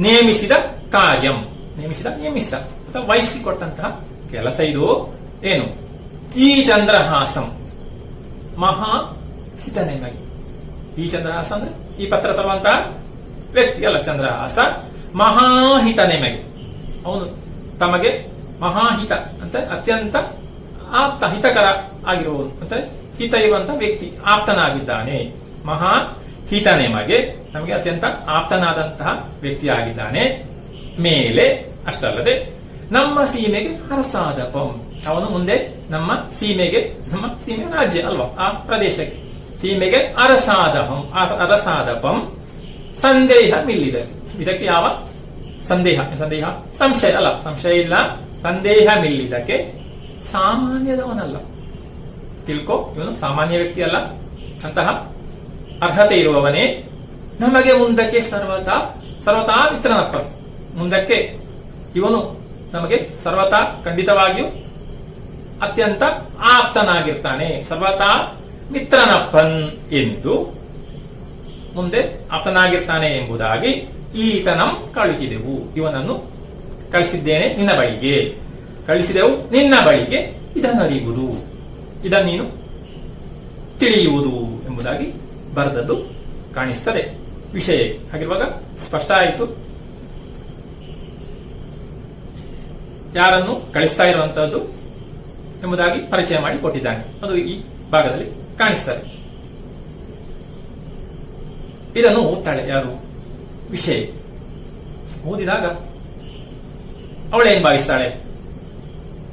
ನೇಮಿಸಿದ ಕಾರ್ಯಂ, ನೇಮಿಸಿದ ಅಥವಾ ವಹಿಸಿಕೊಟ್ಟಂತಹ ಕೆಲಸ ಇದು. ಏನು? ಈ ಚಂದ್ರಹಾಸಂ ಮಹಾಹಿತ ನಿಮಗೆ. ಈ ಚಂದ್ರಹಾಸ ಅಂದ್ರೆ ಈ ಪತ್ರ ತರುವಂತಹ ವ್ಯಕ್ತಿ ಅಲ್ಲ, ಚಂದ್ರಹಾಸ ಮಹಾಹಿತ ನಿಮಗೆ. ಅವನು ತಮಗೆ ಮಹಾಹಿತ ಅಂತ ಅತ್ಯಂತ ಆಪ್ತ, ಹಿತಕರ ಆಗಿರುವುದು ಅಂತ ಹಿತ ಇರುವಂತ ವ್ಯಕ್ತಿ, ಆಪ್ತನಾಗಿದ್ದಾನೆ. ಮಹಾಹಿತ ನಿಮಗೆ, ನಮಗೆ ಅತ್ಯಂತ ಆಪ್ತನಾದಂತಹ ವ್ಯಕ್ತಿಯಾಗಿದ್ದಾನೆ. ಮೇಲೆ ಅಷ್ಟಲ್ಲದೆ ನಮ್ಮ ಸೀಮೆಗೆ ಅರಸಾದಪಂ, ಅವನು ಮುಂದೆ ನಮ್ಮ ಸೀಮೆ ರಾಜ್ಯ ಅಲ್ವಾ, ಆ ಪ್ರದೇಶಕ್ಕೆ ಸೀಮೆಗೆ ಅರಸಾದಪಂ ಸಂದೇಹ ಮಿಲ್ಲಿದೆ. ಇದಕ್ಕೆ ಯಾವ ಸಂದೇಹ ಸಂಶಯ ಅಲ್ಲ, ಸಂಶಯ ಇಲ್ಲ, ಸಂದೇಹ ಮಿಲ್ಲಿದಕ್ಕೆ ಸಾಮಾನ್ಯದವನಲ್ಲ. ತಿಳ್ಕೊ, ಇವನು ಸಾಮಾನ್ಯ ವ್ಯಕ್ತಿ ಅಲ್ಲ, ಅಂತಹ ಅರ್ಹತೆ ಇರುವವನೇ. ನಮಗೆ ಮುಂದಕ್ಕೆ ಸರ್ವತಾ ಮಿತ್ರನಪ್ಪ, ಮುಂದಕ್ಕೆ ಇವನು ನಮಗೆ ಸರ್ವತಾ ಖಂಡಿತವಾಗಿಯೂ ಅತ್ಯಂತ ಆಪ್ತನಾಗಿರ್ತಾನೆ. ಸರ್ವತಾ ಮಿತ್ರನಪ್ಪನ್ ಎಂದು ಮುಂದೆ ಆಪ್ತನಾಗಿರ್ತಾನೆ ಎಂಬುದಾಗಿ ಈತನಂ ಕಳುಹಿದೆವು, ಇವನನ್ನು ಕಳಿಸಿದ್ದೇನೆ ನಿನ್ನ ಬಳಿಗೆ, ಕಳಿಸಿದೆವು ನಿನ್ನ ಬಳಿಗೆ ಇದನ್ನರಿಯುವುದು, ಇದನ್ನು ನೀನು ತಿಳಿಯುವುದು ಎಂಬುದಾಗಿ ಬರೆದದ್ದು ಕಾಣಿಸ್ತದೆ ವಿಷಯ. ಹಾಗಿರುವಾಗ ಸ್ಪಷ್ಟ ಆಯಿತು ಯಾರನ್ನು ಕಳಿಸ್ತಾ ಇರುವಂತಹದ್ದು ಎಂಬುದಾಗಿ ಪರಿಚಯ ಮಾಡಿ ಕೊಟ್ಟಿದ್ದಾನೆ. ಅದು ಈ ಭಾಗದಲ್ಲಿ ಕಾಣಿಸ್ತದೆ. ಇದನ್ನು ಓದ್ತಾಳೆ ಯಾರು? ವಿಷಯ. ಓದಿದಾಗ ಅವಳೇನ್ ಭಾವಿಸ್ತಾಳೆ?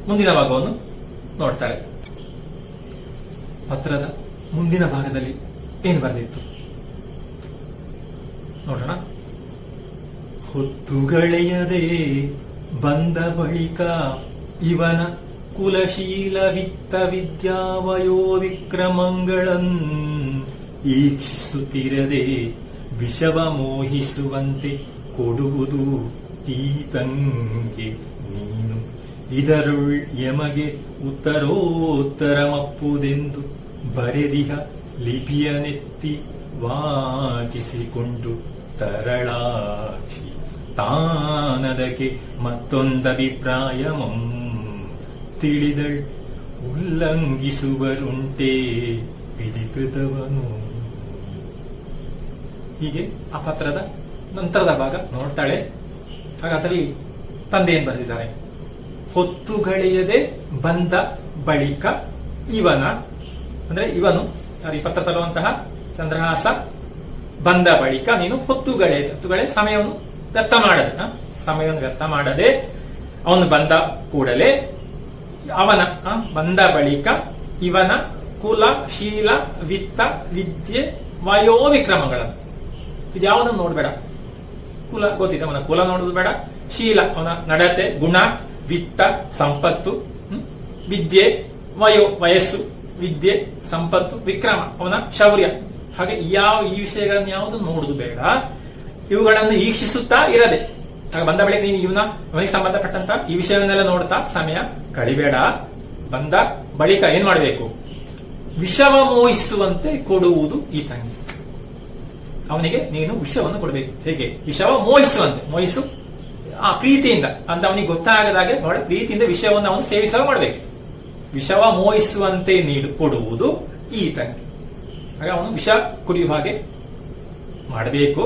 ಮುಂದಿನ ಭಾಗವನ್ನು ನೋಡ್ತಾಳೆ. ಪತ್ರದ ಮುಂದಿನ ಭಾಗದಲ್ಲಿ ಏನು ಬರೆದಿತ್ತು ನೋಡೋಣ. ಹೊತ್ತುಗಳೆಯದೆ ಬಂದ ಬಳಿಕ ಇವನ ಕುಲಶೀಲ ವಿತ್ತ ವಿದ್ಯಾವಯೋ ವಿಕ್ರಮಗಳನ್ ಈಕ್ಷಿಸುತ್ತಿರದೆ ವಿಷವ ಮೋಹಿಸುವಂತೆ ಕೊಡುವುದು ಈತಂಗೆ ನೀನು. ಇದರುಳ್ ಯಮಗೆ ಉತ್ತರೋತ್ತರಮಪ್ಪುದೆಂದು ಬರೆದಿಹ ಲಿಪಿಯನೆತ್ತಿ ವಾಚಿಸಿಕೊಂಡು ತರಳಾಕ್ಷಿ ತಾನದಕ್ಕೆ ಮತ್ತೊಂದಭಿಪ್ರಾಯಮಂ ತಿಳಿದಳ್ ಉಲ್ಲಂಘಿಸುವರುಂಟೇ ವಿಧಿಕೃತವನು. ಹೀಗೆ ಆ ಪತ್ರದ ನಂತರದ ಭಾಗ ನೋಡ್ತಾಳೆ. ಆಗ ಅದರಲ್ಲಿ ತಂದೆ ಏನ್ ಬರೆದಿದ್ದಾರೆ? ಹೊತ್ತುಗಳೆಯದೆ ಬಂದ ಬಳಿಕ ಇವನ, ಅಂದ್ರೆ ಇವನು ಈ ಪತ್ರ ತರುವಂತಹ ಚಂದ್ರಹಾಸ ಬಂದ ಬಳಿಕ ನೀನು ಹೊತ್ತುಗಳೆ ಸಮಯವನ್ನು ವ್ಯರ್ಥ ಮಾಡದೆ ಅವನು ಬಂದ ಕೂಡಲೇ ಅವನ ಬಂದ ಬಳಿಕ ಇವನ ಕುಲ ಶೀಲ ವಿತ್ತ ವಿದ್ಯೆ ವಯೋ ವಿಕ್ರಮಗಳನ್ನು ಇದ್ಯಾವುದನ್ನು ನೋಡ್ಬೇಡ. ಕುಲ ಗೊತ್ತಿದೆ, ಅವನ ಕುಲ ನೋಡುದು ಬೇಡ. ಶೀಲ ಅವನ ನಡತೆ ಗುಣ, ವಿತ್ತ ಸಂಪತ್ತು, ವಿದ್ಯೆ ವಯಸ್ಸು, ವಿದ್ಯೆ ಸಂಪತ್ತು, ವಿಕ್ರಮ ಅವನ ಶೌರ್ಯ. ಹಾಗೆ ಈ ವಿಷಯಗಳನ್ನು ಯಾವುದು ನೋಡುದು ಬೇಡ. ಇವುಗಳನ್ನು ಈಕ್ಷಿಸುತ್ತಾ ಇರದೆ ಆಗ ಬಂದ ಬಳಿಕ ನೀನು ಅವನಿಗೆ ಸಂಬಂಧಪಟ್ಟಂತ ಈ ವಿಷಯವನ್ನೆಲ್ಲ ನೋಡ್ತಾ ಸಮಯ ಕಳಿಬೇಡ. ಬಂದ ಬಳಿಕ ಏನ್ ಮಾಡಬೇಕು? ವಿಷವ ಮೋಹಿಸುವಂತೆ ಕೊಡುವುದು ಈ ತಂಗಿ. ಅವನಿಗೆ ನೀನು ವಿಷವನ್ನು ಕೊಡಬೇಕು. ಹೇಗೆ? ವಿಷವ ಮೋಹಿಸುವಂತೆ. ಮೋಹಿಸು ಪ್ರೀತಿಯಿಂದ ಅಂತ ಅವನಿಗೆ ಗೊತ್ತಾಗದಾಗೆ ಬಹಳ ಪ್ರೀತಿಯಿಂದ ವಿಷಯವನ್ನು ಅವನು ಸೇವಿಸುವ ಮಾಡಬೇಕು. ವಿಷವ ಮೋಹಿಸುವಂತೆ ಕೊಡುವುದು ಈ ತಂಗಿ. ಆಗ ಅವನು ವಿಷ ಕುಡಿಯುವ ಹಾಗೆ ಮಾಡಬೇಕು.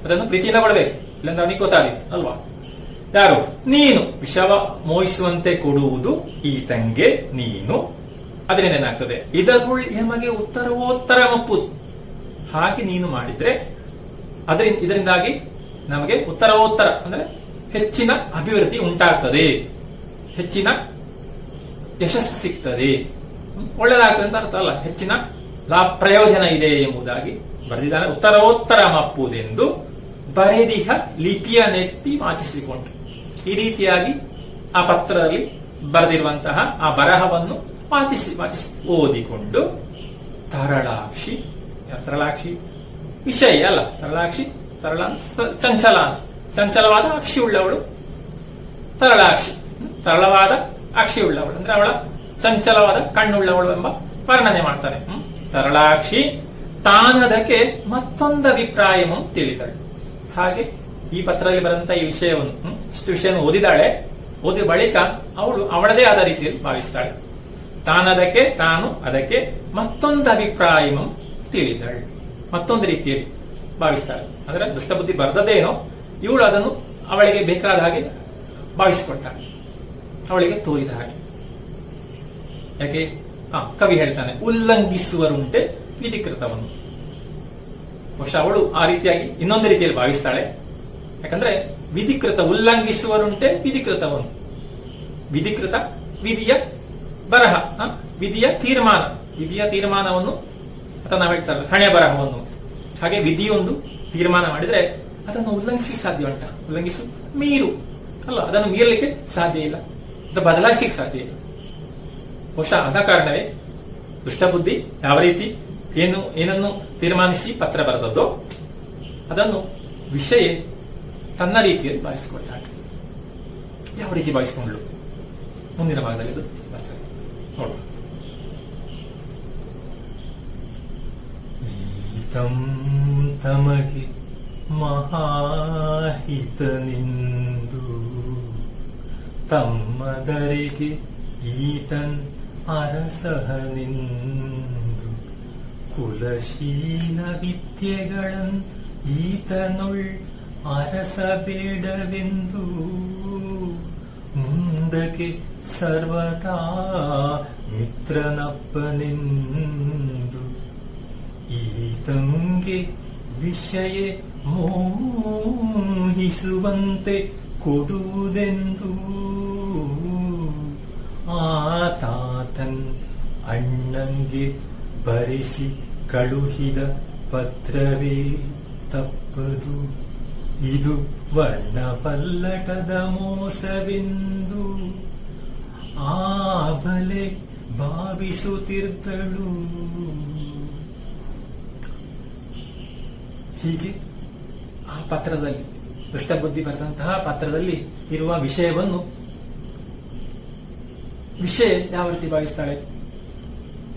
ಅದನ್ನು ಪ್ರೀತಿಯಿಂದ ಕೊಡಬೇಕು. ಇಲ್ಲಂದ ಅವನಿಗೆ ಗೊತ್ತಾಗಿತ್ತು ಅಲ್ವಾ? ಯಾರು? ನೀನು ವಿಷವ ಮೋಹಿಸುವಂತೆ ಕೊಡುವುದು ಈ ತಂಗೆ ನೀನು. ಅದರಿಂದ ಏನಾಗ್ತದೆ? ಇದರುಳ್ ಯಮಗೆ ಉತ್ತರೋತ್ತರ ಮಪ್ಪುದು. ಹಾಗೆ ನೀನು ಮಾಡಿದ್ರೆ ಇದರಿಂದಾಗಿ ನಮಗೆ ಉತ್ತರೋತ್ತರ ಅಂದ್ರೆ ಹೆಚ್ಚಿನ ಅಭಿವೃದ್ಧಿ ಉಂಟಾಗ್ತದೆ, ಹೆಚ್ಚಿನ ಯಶಸ್ಸು ಸಿಗ್ತದೆ, ಒಳ್ಳೆದಾಗ್ತದೆ ಅಂತ ಅರ್ಥ ಅಲ್ಲ, ಹೆಚ್ಚಿನ ಪ್ರಯೋಜನ ಇದೆ ಎಂಬುದಾಗಿ ಬರೆದಿದ್ದಾನೆ. ಉತ್ತರೋತ್ತರ ಮಪ್ಪುದೆಂದು ಬರೆದಿಹ ಲಿಪಿಯನೆತ್ತಿ ವಾಚಿಸಿಕೊಂಡು. ಈ ರೀತಿಯಾಗಿ ಆ ಪತ್ರದಲ್ಲಿ ಬರೆದಿರುವಂತಹ ಆ ಬರಹವನ್ನು ವಾಚಿಸಿ ಓದಿಕೊಂಡು ತರಳಾಕ್ಷಿ ವಿಷಯ ಅಲ್ಲ, ತರಳಾಕ್ಷಿ ಚಂಚಲವಾದ ಅಕ್ಷಿ ಉಳ್ಳವಳು ತರಳಾಕ್ಷಿ, ತರಳವಾದ ಅಕ್ಷಿ ಉಳ್ಳವಳು ಅಂದ್ರೆ ಅವಳ ಚಂಚಲವಾದ ಕಣ್ಣುಳ್ಳವಳು ಎಂಬ ವರ್ಣನೆ ಮಾಡ್ತಾರೆ. ತರಳಾಕ್ಷಿ ತಾನದಕ್ಕೆ ಮತ್ತೊಂದು ಅಭಿಪ್ರಾಯವನ್ನು ತಿಳಿದಳು. ಹಾಗೆ ಈ ಪತ್ರದಲ್ಲಿ ಬರೆದಂತಹ ಈ ವಿಷಯವನ್ನು ಇಷ್ಟು ವಿಷಯವನ್ನು ಓದಿದ ಬಳಿಕ ಅವಳು ಅವಳದೇ ಆದ ರೀತಿಯಲ್ಲಿ ಭಾವಿಸ್ತಾಳೆ. ತಾನು ಅದಕ್ಕೆ ಮತ್ತೊಂದು ಅಭಿಪ್ರಾಯವನ್ನು ತಿಳಿದಳು, ಮತ್ತೊಂದು ರೀತಿಯಲ್ಲಿ ಭಾವಿಸ್ತಾಳೆ. ಅಂದ್ರೆ ದುಷ್ಟಬುದ್ಧಿ ಬರೆದದೇನೋ ಇವಳು ಅದನ್ನು ಅವಳಿಗೆ ಬೇಕಾದ ಹಾಗೆ ಭಾವಿಸಿಕೊಳ್ತಾಳೆ, ಅವಳಿಗೆ ತೋರಿದ ಹಾಗೆ. ಯಾಕೆ? ಕವಿ ಹೇಳ್ತಾನೆ, ಉಲ್ಲಂಘಿಸುವರುಂಟೆ ವಿಧಿಕೃತವನ್ನು. ಬಹುಶಃ ಅವಳು ಆ ರೀತಿಯಾಗಿ ಇನ್ನೊಂದು ರೀತಿಯಲ್ಲಿ ಭಾವಿಸ್ತಾಳೆ. ಯಾಕಂದ್ರೆ ವಿಧಿಕೃತ, ಉಲ್ಲಂಘಿಸುವರುಂಟೆ ವಿಧಿಕೃತವನ್ನು. ವಿಧಿಕೃತ ವಿಧಿಯ ಬರಹ, ವಿಧಿಯ ತೀರ್ಮಾನವನ್ನು ಅಥವಾ ನಾವು ಹೇಳ್ತಾರೆ ಹಣೆ ಬರಹವನ್ನು. ಹಾಗೆ ವಿಧಿಯೊಂದು ತೀರ್ಮಾನ ಮಾಡಿದ್ರೆ ಅದನ್ನು ಉಲ್ಲಂಘಿಸಿ ಸಾಧ್ಯ ಉಂಟ? ಮೀರು ಅಲ್ಲ, ಅದನ್ನು ಮೀರಲಿಕ್ಕೆ ಸಾಧ್ಯ ಇಲ್ಲ, ಅದು ಬದಲಾಯಿಸಲಿಕ್ಕೆ ಸಾಧ್ಯ ಇಲ್ಲ. ಬಹುಶಃ ಆದ ಕಾರಣವೇ ದುಷ್ಟಬುದ್ಧಿ ಯಾವ ರೀತಿ ಏನನ್ನು ತೀರ್ಮಾನಿಸಿ ಪತ್ರ ಬರೆದದ್ದೋ ಅದನ್ನು ವಿಷಯ ತನ್ನ ರೀತಿಯಲ್ಲಿ ಭಾವಿಸಿಕೊಳ್ತಾಳೆ. ಯಾವ ರೀತಿ ಭಾವಿಸಿಕೊಂಡ್ಳು? ಮುಂದಿನ ಭಾಗದಲ್ಲಿ ಅದು ಬರ್ತದೆ ನೋಡುವ. ಈತಂ ತಮಗೆ ಮಹಾಹಿತನಿಂದು ತಮ್ಮದರಿಗೆ ಈತನ್ ಅರಸಹನಿಂದು ಕುಲಶೀಲ ವಿದ್ಯೆಗಳನ್ ಈತನೊಳ್ ಅರಸಬೇಡವೆಂದು ಮುಂದಕ್ಕೆ ಸರ್ವದಾ ಮಿತ್ರನಪ್ಪನೆಂದು ಈತಂಗೆ ವಿಷಯ ಮೋಹಿಸುವಂತೆ ಕೊಡುವುದೆಂದು ಆತಾತನ್ ಅಣ್ಣಂಗೆ ಬರೆಸಿ ಕಳುಹಿದ ಪತ್ರವೇ ತಪ್ಪದು. ಇದು ವರ್ಣ ಪಲ್ಲಟದ ಮೋಸವೆಂದು ಆ ಬಲೆ ಭಾವಿಸುತ್ತಿದ್ದಳು. ಹೀಗೆ ಆ ಪತ್ರದಲ್ಲಿ, ದುಷ್ಟಬುದ್ಧಿ ಬರೆದಂತಹ ಪತ್ರದಲ್ಲಿ ಇರುವ ವಿಷಯವನ್ನು ವಿಷಯ ಯಾವ ರೀತಿ ಭಾವಿಸ್ತಾಳೆ?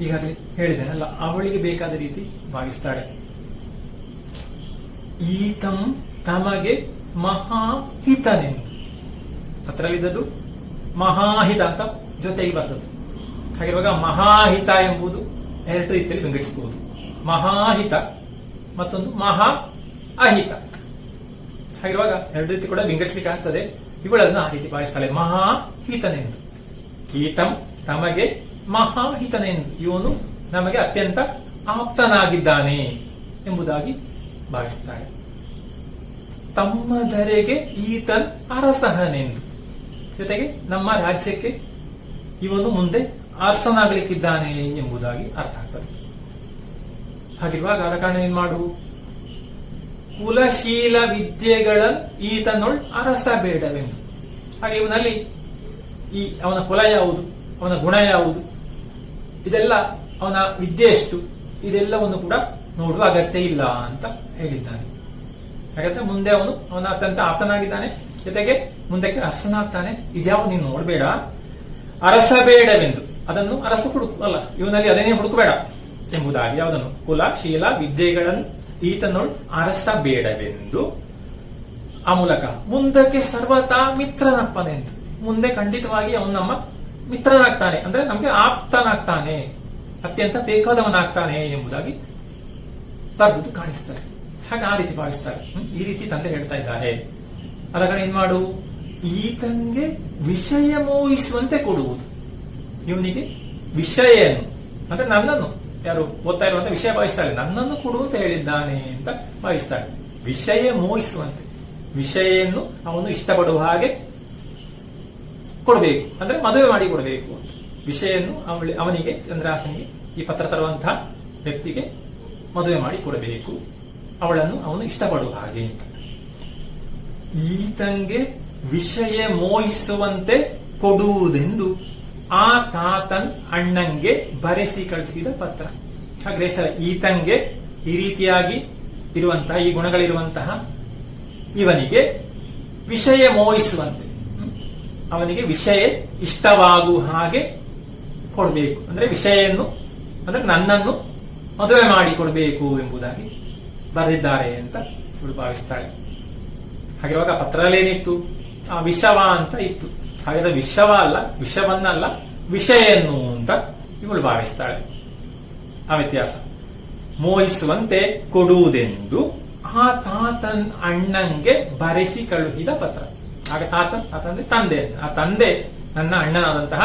ಈಗಾಗಲೇ ಹೇಳಿದೆ ಅಲ್ಲ, ಅವಳಿಗೆ ಬೇಕಾದ ರೀತಿ ಭಾವಿಸ್ತಾಳೆ. ಈತಂ ತಮಗೆ ಮಹಾಹಿತನೆಂದು, ಪತ್ರದಲ್ಲಿದ್ದದ್ದು ಮಹಾಹಿತ ಅಂತ ಜೊತೆಗೆ ಬರ್ತದೆ. ಹಾಗಿರುವಾಗ ಮಹಾಹಿತ ಎಂಬುದು ಎರಡು ರೀತಿಯಲ್ಲಿ ವಿಂಗಡಿಸಬಹುದು. ಮಹಾಹಿತ ಮತ್ತೊಂದು ಮಹಾ ಅಹಿತ. ಹಾಗಿರುವಾಗ ಎರಡು ರೀತಿ ಕೂಡ ವಿಂಗಡಿಸಲಿಕ್ಕೆ ಆಗ್ತದೆ. ಇವಳನ್ನು ಆ ರೀತಿ ಭಾವಿಸ್ತಾಳೆ, ಮಹಾಹಿತನೆಂದು. ಈತಂ ತಮಗೆ ಮಹಾಹಿತನೆಂದು, ಇವನು ನಮಗೆ ಅತ್ಯಂತ ಆಪ್ತನಾಗಿದ್ದಾನೆ ಎಂಬುದಾಗಿ ಭಾವಿಸ್ತಾಳೆ. ತಮ್ಮದರೆಗೆ ಈತನ್ ಅರಸಹನೆಂದು, ಜೊತೆಗೆ ನಮ್ಮ ರಾಜ್ಯಕ್ಕೆ ಇವನು ಮುಂದೆ ಅರಸನಾಗಲಿಕ್ಕಿದ್ದಾನೆ ಎಂಬುದಾಗಿ ಅರ್ಥ ಆಗ್ತದೆ. ಹಾಗಿರುವಾಗ ಆದ ಕಾರಣ ಏನ್ ಮಾಡು? ಕುಲಶೀಲ ವಿದ್ಯೆಗಳ ಈತನೊಳ್ ಅರಸ ಬೇಡವೆಂದು. ಹಾಗೆ ಇವನಲ್ಲಿ ಅವನ ಕುಲ ಯಾವುದು, ಅವನ ಗುಣ ಯಾವುದು, ಇದೆಲ್ಲ, ಅವನ ವಿದ್ಯೆ ಎಷ್ಟು, ಇದೆಲ್ಲವನ್ನು ಕೂಡ ನೋಡುವ ಅಗತ್ಯ ಇಲ್ಲ ಅಂತ ಹೇಳಿದ್ದಾನೆ. ಹಾಗಾದ್ರೆ ಮುಂದೆ ಅವನ ಅತ್ಯಂತ ಆಪ್ತನಾಗಿದ್ದಾನೆ, ಜೊತೆಗೆ ಮುಂದಕ್ಕೆ ಅರಸನಾಗ್ತಾನೆ. ಇದ್ಯಾವ ನೀನು ನೋಡಬೇಡ. ಅರಸ ಬೇಡವೆಂದು, ಅದನ್ನು ಅರಸ ಹುಡುಕು ಅಲ್ಲ, ಇವನಲ್ಲಿ ಅದನ್ನೇ ಹುಡುಕಬೇಡ ಎಂಬುದಾಗಿ ಯಾವುದನ್ನು? ಕುಲ ಶೀಲ ವಿದ್ಯೆಗಳನ್ನು ಈತನೊಳ್ ಅರಸ ಬೇಡವೆಂದು. ಆ ಮೂಲಕ ಮುಂದಕ್ಕೆ ಸರ್ವತಾ ಮಿತ್ರನಪ್ಪನೆಂದು, ಮುಂದೆ ಖಂಡಿತವಾಗಿ ಅವನು ನಮ್ಮ ಮಿತ್ರನಾಗ್ತಾನೆ, ಅಂದ್ರೆ ನಮ್ಗೆ ಆಪ್ತನಾಗ್ತಾನೆ, ಅತ್ಯಂತ ಬೇಕಾದವನಾಗ್ತಾನೆ ಎಂಬುದಾಗಿ ಬರೆದು ಕಾಣಿಸ್ತಾರೆ. ಹಾಗೆ ಆ ರೀತಿ ಭಾವಿಸ್ತಾರೆ. ಈ ರೀತಿ ತಂದೆ ಹೇಳ್ತಾ ಇದ್ದಾರೆ. ಅದರ ಏನ್ ಮಾಡು? ಈತಂಗೆ ವಿಷಯ ಮೋಹಿಸುವಂತೆ ಕೊಡುವುದು. ಇವನಿಗೆ ವಿಷಯನ್ನು, ಅಂದ್ರೆ ನನ್ನನ್ನು, ಯಾರು ಓದ್ತಾ ಇರುವಂತ ವಿಷಯ ಭಾವಿಸ್ತಾಳೆ, ನನ್ನನ್ನು ಕೊಡುವಂತ ಹೇಳಿದ್ದಾನೆ ಅಂತ ಭಾವಿಸ್ತಾಳೆ. ವಿಷಯ ಮೋಹಿಸುವಂತೆ, ವಿಷಯನ್ನು ಅವನು ಇಷ್ಟಪಡುವ ಹಾಗೆ ಕೊಡಬೇಕು, ಅಂದ್ರೆ ಮದುವೆ ಮಾಡಿ ಕೊಡಬೇಕು ಅಂತ. ವಿಷಯನ್ನು ಅವನಿಗೆ, ಚಂದ್ರಹಾಸನಿಗೆ, ಈ ಪತ್ರ ತರುವಂತಹ ವ್ಯಕ್ತಿಗೆ ಮದುವೆ ಮಾಡಿ ಕೊಡಬೇಕು, ಅವಳನ್ನು ಅವನು ಇಷ್ಟಪಡುವ ಹಾಗೆ ಅಂತ. ಈತಂಗೆ ವಿಷಯ ಮೋಹಿಸುವಂತೆ ಕೊಡುವುದೆಂದು ಆ ತಾತನ್ ಅಣ್ಣಂಗೆ ಬರೆಸಿ ಕಳಿಸಿದ ಪತ್ರ. ಹಾಗೆ ಈತಂಗೆ ಈ ರೀತಿಯಾಗಿ ಇರುವಂತಹ, ಈ ಗುಣಗಳಿರುವಂತಹ ಇವನಿಗೆ ವಿಷಯ ಮೋಹಿಸುವಂತೆ, ಅವನಿಗೆ ವಿಷಯ ಇಷ್ಟವಾಗುವ ಹಾಗೆ ಕೊಡಬೇಕು, ಅಂದ್ರೆ ವಿಷಯನ್ನು, ಅಂದ್ರೆ ನನ್ನನ್ನು ಮದುವೆ ಮಾಡಿ ಕೊಡಬೇಕು ಎಂಬುದಾಗಿ ಬರೆದಿದ್ದಾರೆ ಅಂತ ಇವಳು ಭಾವಿಸ್ತಾಳೆ. ಹಾಗಿರುವಾಗ ಪತ್ರದಲ್ಲೇನಿತ್ತು? ಆ ವಿಷವ ಅಂತ ಇತ್ತು. ಹಾಗಾದ್ರೆ ವಿಷವ ಅಲ್ಲ, ವಿಷವನ್ನಲ್ಲ, ವಿಷಯನ್ನು ಅಂತ ಇವಳು ಭಾವಿಸ್ತಾಳೆ. ಆ ವ್ಯತ್ಯಾಸ. ಮೋಹಿಸುವಂತೆ ಕೊಡುವುದೆಂದು ಆ ತಾತನ್ ಅಣ್ಣಂಗೆ ಬರೆಸಿ ಕಳುಹಿದ ಪತ್ರ. ಆಗ ತಾತನ್ ಅಂದ್ರೆ ತಂದೆ ಅಂತ. ಆ ತಂದೆ ನನ್ನ ಅಣ್ಣನಾದಂತಹ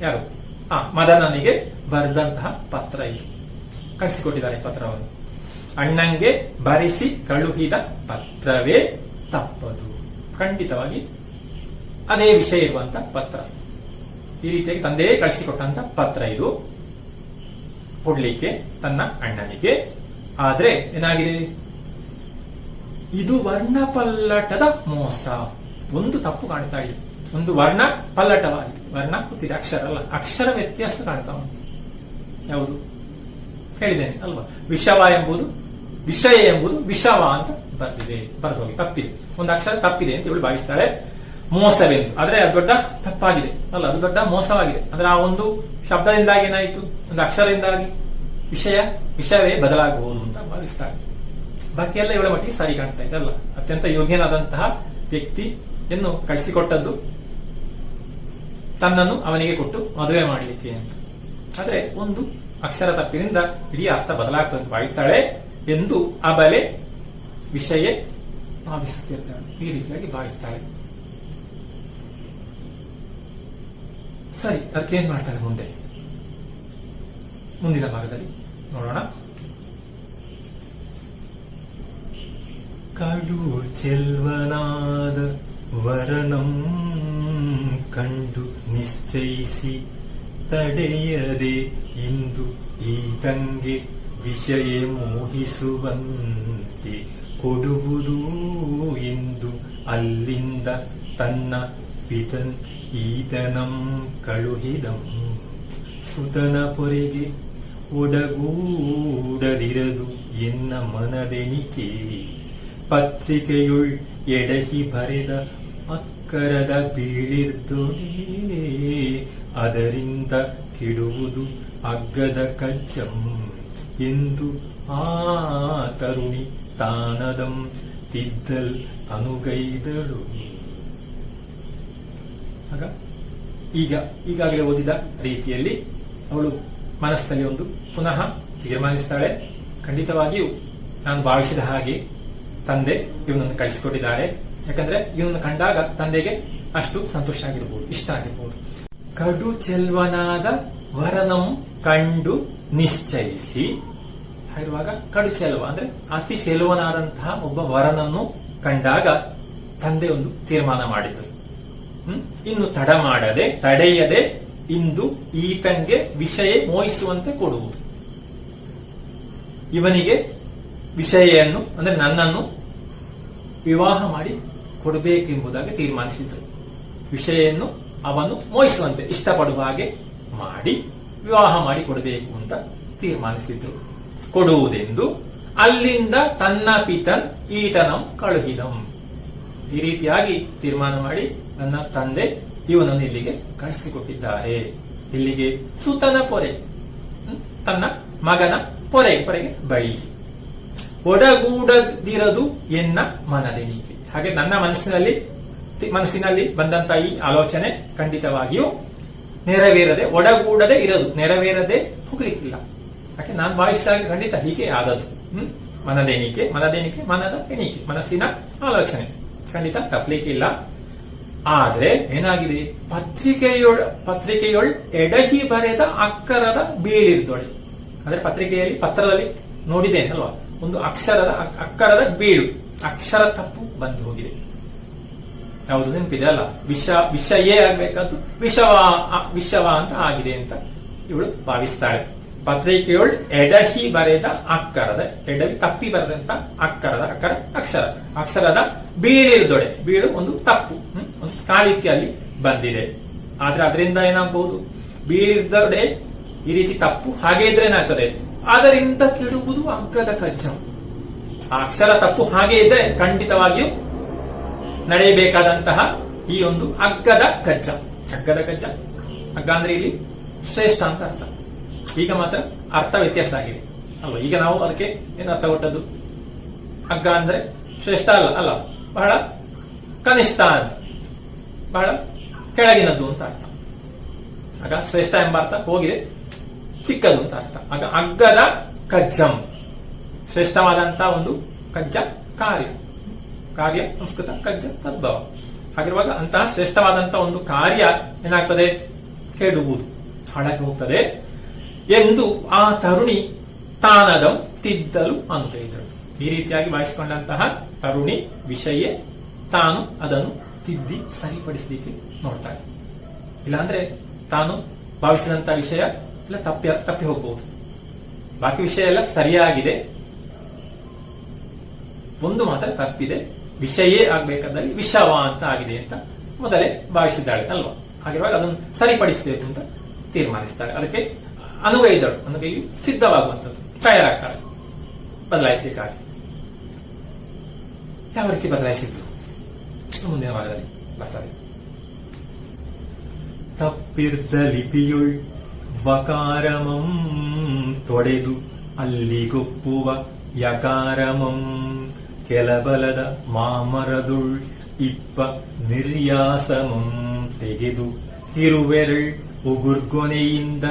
ಯಾರು? ಮದನನಿಗೆ ಬರೆದಂತಹ ಪತ್ರ ಇದು. ಕಳಿಸಿಕೊಟ್ಟಿದ್ದಾರೆ ಪತ್ರವನ್ನು. ಅಣ್ಣಂಗೆ ಬರೆಸಿ ಕಳುಹಿದ ಪತ್ರವೇ ತಪ್ಪದು. ಖಂಡಿತವಾಗಿ ಅದೇ ವಿಷಯ ಇರುವಂತ ಪತ್ರ. ಈ ರೀತಿಯಾಗಿ ತಂದೆಯೇ ಕಳಿಸಿಕೊಟ್ಟಂತ ಪತ್ರ ಇದು, ಕೊಡ್ಲಿಕ್ಕೆ ತನ್ನ ಅಣ್ಣನಿಗೆ. ಆದ್ರೆ ಏನಾಗಿದೆ? ಇದು ವರ್ಣ ಪಲ್ಲಟದ ಮೋಸ. ಒಂದು ತಪ್ಪು ಕಾಣ್ತಾ ಇದೆ, ಒಂದು ವರ್ಣ ಪಲ್ಲಟವಾಗಿದೆ. ವರ್ಣ ಕೂತಿದೆ, ಅಕ್ಷರ ಅಲ್ಲ, ಅಕ್ಷರ ವ್ಯತ್ಯಾಸ ಕಾಣ್ತಾ ಉಂಟು. ಯಾವುದು ಹೇಳಿದ್ದೇನೆ ಅಲ್ವಾ? ವಿಷವ ಎಂಬುದು ವಿಷಯ ಎಂಬುದು ವಿಷವ ಅಂತ ಬರ್ದಿದೆ, ಬರೆದೋಗಿ ತಪ್ಪಿದೆ, ಒಂದು ಅಕ್ಷರ ತಪ್ಪಿದೆ ಅಂತ ಇವಳು ಭಾವಿಸ್ತಾಳೆ. ಮೋಸವೆಂದು, ಆದ್ರೆ ಅದು ದೊಡ್ಡ ತಪ್ಪಾಗಿದೆ ಅಲ್ಲ, ಅದು ದೊಡ್ಡ ಮೋಸವಾಗಿದೆ. ಅಂದ್ರೆ ಆ ಒಂದು ಶಬ್ದದಿಂದಾಗಿ ಏನಾಯಿತು? ಒಂದು ಅಕ್ಷರದಿಂದಾಗಿ ವಿಷಯವೇ ಬದಲಾಗಬಹುದು ಅಂತ ಭಾವಿಸ್ತಾಳೆ. ಬಾಕಿ ಎಲ್ಲ ಇವಳ ಮಟ್ಟಿಗೆ ಸರಿ ಕಾಣ್ತಾ ಇದೆ ಅಲ್ಲ. ಅತ್ಯಂತ ಯೋಗ್ಯನಾದಂತಹ ವ್ಯಕ್ತಿಯನ್ನು ಕಳಿಸಿಕೊಟ್ಟದ್ದು ತನ್ನನ್ನು ಅವನಿಗೆ ಕೊಟ್ಟು ಮದುವೆ ಮಾಡಲಿಕ್ಕೆ ಅಂತ. ಆದ್ರೆ ಒಂದು ಅಕ್ಷರ ತಪ್ಪಿನಿಂದ ಇಡೀ ಅರ್ಥ ಬದಲಾಗ್ತದೆ ಅಂತ ಭಾವಿಸ್ತಾಳೆ ಎಂದು ಅಬಲೆ ವಿಷಯ ಭಾವಿಸುತ್ತಿರ್ತಾಳೆ. ಈ ರೀತಿಯಾಗಿ ಭಾವಿಸ್ತಾಳೆ. ಸರಿ, ಅದಕ್ಕೆ ಏನ್ ಮಾಡ್ತಾಳೆ ಮುಂದೆ ಮುಂದಿನ ಭಾಗದಲ್ಲಿ ನೋಡೋಣ. ಕಡು ಚೆಲ್ವನಾದ ವರನಂ ಕಂಡು ನಿಶ್ಚಯಿಸಿ ತಡೆಯದೆ ಇಂದು ಈತಂಗೆ ವಿಷಯ ಮೋಹಿಸುವಂತೆ ಕೊಡುವುದು ಎಂದು ಅಲ್ಲಿಂದ ತನ್ನ ಪಿತನ್ ಈತನಂ ಕಳುಹಿದಂ. ಸುತನ ಪೊರೆಗೆ ಒಡಗೂಡದಿರದು ಎನ್ನ ಮನದೆಣಿಕೆ ಪತ್ರಿಕೆಯುಳ್ ಎಡಹಿ ಬರೆದ ಅಕ್ಕರದ ಬೀಳಿರ್ದೊಡೆ ಅದರಿಂದ ಕೆಡುವುದು ಅಗ್ಗದ ಕಜ್ಜಂ ಎಂದು ಆ ತರುಣಿ ತಾನದಂ ತಿದ್ದಲ್ ಅನುಗೈದಳು. ಆಗ ಈಗಾಗಲೇ ಓದಿದ ರೀತಿಯಲ್ಲಿ ಅವಳು ಮನಸ್ಸಿನಲ್ಲಿ ಒಂದು ಪುನಃ ತೀರ್ಮಾನಿಸ್ತಾಳೆ. ಖಂಡಿತವಾಗಿಯೂ ನಾನು ಭಾವಿಸಿದ ಹಾಗೆ ತಂದೆ ಇವನನ್ನು ಕಳಿಸಿಕೊಟ್ಟಿದ್ದಾರೆ. ಯಾಕಂದ್ರೆ ಇವನನ್ನು ಕಂಡಾಗ ತಂದೆಗೆ ಅಷ್ಟು ಸಂತೋಷ ಆಗಿರ್ಬೋದು, ಇಷ್ಟ ಆಗಿರ್ಬೋದು. ಕಡು ಚೆಲ್ವನಾದ ವರನಂ ಕಂಡು ನಿಶ್ಚಯಿಸಿ ಹಾಗಿರುವಾಗ ಕಡು ಚೆಲುವ ಅಂದ್ರೆ ಅತಿ ಚೆಲುವನಾದಂತಹ ಒಬ್ಬ ವರನನ್ನು ಕಂಡಾಗ ತಂದೆ ಒಂದು ತೀರ್ಮಾನ ಮಾಡಿದರು. ಇನ್ನು ತಡ ಮಾಡದೆ ತಡೆಯದೆ ಇಂದು ಈತಂಗೆ ವಿಷಯ ಮೋಹಿಸುವಂತೆ ಕೊಡುವುದು. ಇವನಿಗೆ ವಿಷಯನ್ನು ಅಂದ್ರೆ ನನ್ನನ್ನು ವಿವಾಹ ಮಾಡಿ ಕೊಡಬೇಕೆಂಬುದಾಗಿ ತೀರ್ಮಾನಿಸಿದ್ರು. ವಿಷಯನ್ನು ಅವನು ಮೋಹಿಸುವಂತೆ ಇಷ್ಟಪಡುವ ಹಾಗೆ ಮಾಡಿ ವಿವಾಹ ಮಾಡಿ ಕೊಡಬೇಕು ಅಂತ ತೀರ್ಮಾನಿಸಿದ್ರು. ಕೊಡುವುದೆಂದು ಅಲ್ಲಿಂದ ತನ್ನ ಪಿತನ್ ಈತನಂ ಕಳುಹಿದಂ. ಈ ರೀತಿಯಾಗಿ ತೀರ್ಮಾನ ಮಾಡಿ ನನ್ನ ತಂದೆ ಇವನನ್ನು ಇಲ್ಲಿಗೆ ಕಳಿಸಿಕೊಟ್ಟಿದ್ದಾರೆ. ಇಲ್ಲಿಗೆ ಸುತನ ಪೊರೆ, ತನ್ನ ಮಗನ ಪೊರೆಗೆ ಬಳಿ. ಒಡಗೂಡದಿರದು ಎನ್ನ ಮನದೆಣಿಕೆ. ಹಾಗೆ ನನ್ನ ಮನಸ್ಸಿನಲ್ಲಿ ಬಂದಂತ ಈ ಆಲೋಚನೆ ಖಂಡಿತವಾಗಿಯೂ ನೆರವೇರದೆ ಒಡಗೂಡದೆ ಇರದು, ನೆರವೇರದೆ ಹೋಗ್ಲಿಕ್ಕಿಲ್ಲ. ಯಾಕೆ ನಾನು ಭಾವಿಸಿದಾಗ ಖಂಡಿತ ಹೀಗೆ ಆದದ್ದು. ಮನದೆಣಿಕೆ ಮನದ ಎಣಿಕೆ, ಮನಸ್ಸಿನ ಆಲೋಚನೆ ಖಂಡಿತ ತಪ್ಪಲಿಕ್ಕೆ ಇಲ್ಲ. ಆದ್ರೆ ಏನಾಗಿದೆ, ಪತ್ರಿಕೆಯೊಳ್ ಎಡಹಿ ಬರೆದ ಅಕ್ಕರದ ಬೀಳಿರ್ದೊಳೆ. ಅಂದ್ರೆ ಪತ್ರದಲ್ಲಿ ನೋಡಿದ್ದೇನೆ ಅಲ್ವಾ, ಒಂದು ಅಕ್ಕರದ ಬೀಳು, ಅಕ್ಷರ ತಪ್ಪು ಬಂದು ಹೋಗಿದೆ. ಯಾವುದು ನೆನಪಿದೆ ಅಲ್ಲ, ವಿಷಯೇ ಆಗ್ಬೇಕಾದ್ದು ವಿಷವ ಅಂತ ಆಗಿದೆ ಅಂತ ಇವಳು ಭಾವಿಸ್ತಾಳೆ. ಪತ್ರಿಕೆಯೊಳ್ ಎಡಹಿ ಬರೆದ ಅಕ್ಕರದ, ಎಡವಿ ತಪ್ಪಿ ಬರೆದಂತ ಅಕ್ಷರದ ಬೀಳಿರ್ದೊಡೆ. ಬೀಳು ಒಂದು ತಪ್ಪು, ಒಂದು ಕಾಳಿತ್ಯ ಅಲ್ಲಿ ಬಂದಿದೆ. ಆದ್ರೆ ಅದರಿಂದ ಏನಾಗಬಹುದು, ಬೀಳಿರ್ದೊಡೆ ಈ ರೀತಿ ತಪ್ಪು ಹಾಗೆ ಇದ್ರೆ ಏನಾಗ್ತದೆ, ಅದರಿಂದ ಕೆಡುವುದು ಅಗ್ಗದ ಕಜ್ಜಂ. ಆ ಅಕ್ಷರ ತಪ್ಪು ಹಾಗೆ ಇದ್ರೆ ಖಂಡಿತವಾಗಿಯೂ ನಡೆಯಬೇಕಾದಂತಹ ಈ ಒಂದು ಅಗ್ಗದ ಕಜ್ಜ. ಅಗ್ಗ ಅಂದ್ರೆ ಇಲ್ಲಿ ಶ್ರೇಷ್ಠ ಅಂತ ಅರ್ಥ. ಈಗ ಮಾತ್ರ ಅರ್ಥ ವ್ಯತ್ಯಾಸ ಆಗಿದೆ ಅಲ್ವಾ. ಈಗ ನಾವು ಅದಕ್ಕೆ ಏನು ಅರ್ಥ ಕೊಟ್ಟದ್ದು, ಅಗ್ಗ ಅಂದ್ರೆ ಶ್ರೇಷ್ಠ ಅಲ್ಲ, ಬಹಳ ಕನಿಷ್ಠ ಅಂತ, ಬಹಳ ಕೆಳಗಿನದ್ದು ಅಂತ ಅರ್ಥ. ಆಗ ಶ್ರೇಷ್ಠ ಎಂಬ ಅರ್ಥ ಹೋಗಿದೆ, ಚಿಕ್ಕದು ಅಂತ ಅರ್ಥ. ಆಗ ಅಗ್ಗದ ಕಜ್ಜಂ, ಶ್ರೇಷ್ಠವಾದಂತಹ ಒಂದು ಕಜ್ಜ ಕಾರ್ಯ ಸಂಸ್ಕೃತ ಕಜ್ಜ ತದ್ಭವ. ಹಾಗಿರುವಾಗ ಅಂತಹ ಶ್ರೇಷ್ಠವಾದಂತಹ ಒಂದು ಕಾರ್ಯ ಏನಾಗ್ತದೆ, ಕೆಡುವುದು, ಹಾಳಾಗಿ ಹೋಗ್ತದೆ ಎಂದು ಆ ತರುಣಿ ತಾನದಂ ತಿದ್ದಲು ಅನುಕೈದಳು. ಈ ರೀತಿಯಾಗಿ ಭಾವಿಸಿಕೊಂಡಂತಹ ತರುಣಿ ವಿಷಯ ತಾನು ಅದನ್ನು ತಿದ್ದಿ ಸರಿಪಡಿಸಲಿಕ್ಕೆ ನೋಡ್ತಾಳೆ. ಇಲ್ಲಾಂದ್ರೆ ತಾನು ಭಾವಿಸಿದಂತಹ ವಿಷಯ ಎಲ್ಲ ತಪ್ಪಿ ಹೋಗಬಹುದು. ಬಾಕಿ ವಿಷಯ ಎಲ್ಲ ಸರಿಯಾಗಿದೆ, ಒಂದು ಮಾತ್ರ ತಪ್ಪಿದೆ, ವಿಷಯೇ ಆಗ್ಬೇಕಾದಲ್ಲಿ ವಿಷವ ಅಂತ ಆಗಿದೆ ಅಂತ ಮೊದಲೇ ಭಾವಿಸಿದ್ದಾಳೆ ಅಲ್ವಾ. ಹಾಗಿರುವಾಗ ಅದನ್ನು ಸರಿಪಡಿಸಬೇಕು ಅಂತ ತೀರ್ಮಾನಿಸ್ತಾಳೆ. ಅದಕ್ಕೆ ಅನುಗೈಯು ಸಿದ್ಧವಾಗುವಂಥದ್ದು, ತಯಾರಾಗ್ತಾಳೆ ಬದಲಾಯಿಸಲಿಕ್ಕಾಗಿ. ಯಾವ ರೀತಿ ಬದಲಾಯಿಸಿದ್ರು ಮುಂದಿನ ಭಾಗದಲ್ಲಿ ಬರ್ತದೆ. ತಪ್ಪಿರ್ದ ಲಿಪಿಯುಳ್ ವಕಾರಮಂ ತೊಡೆದು ಅಲ್ಲಿಗೊಪ್ಪುವ ಯಕಾರಮಂ ಕೆಲಬಲದ ಮಾಮರದುಳ್ ಇಪ್ಪ ನಿರ್ಯಾಸಮಂ ತೆಗೆದು ಹಿರುವೆರಳ್ ಉಗುರ್ಗೊನೆಯಿಂದ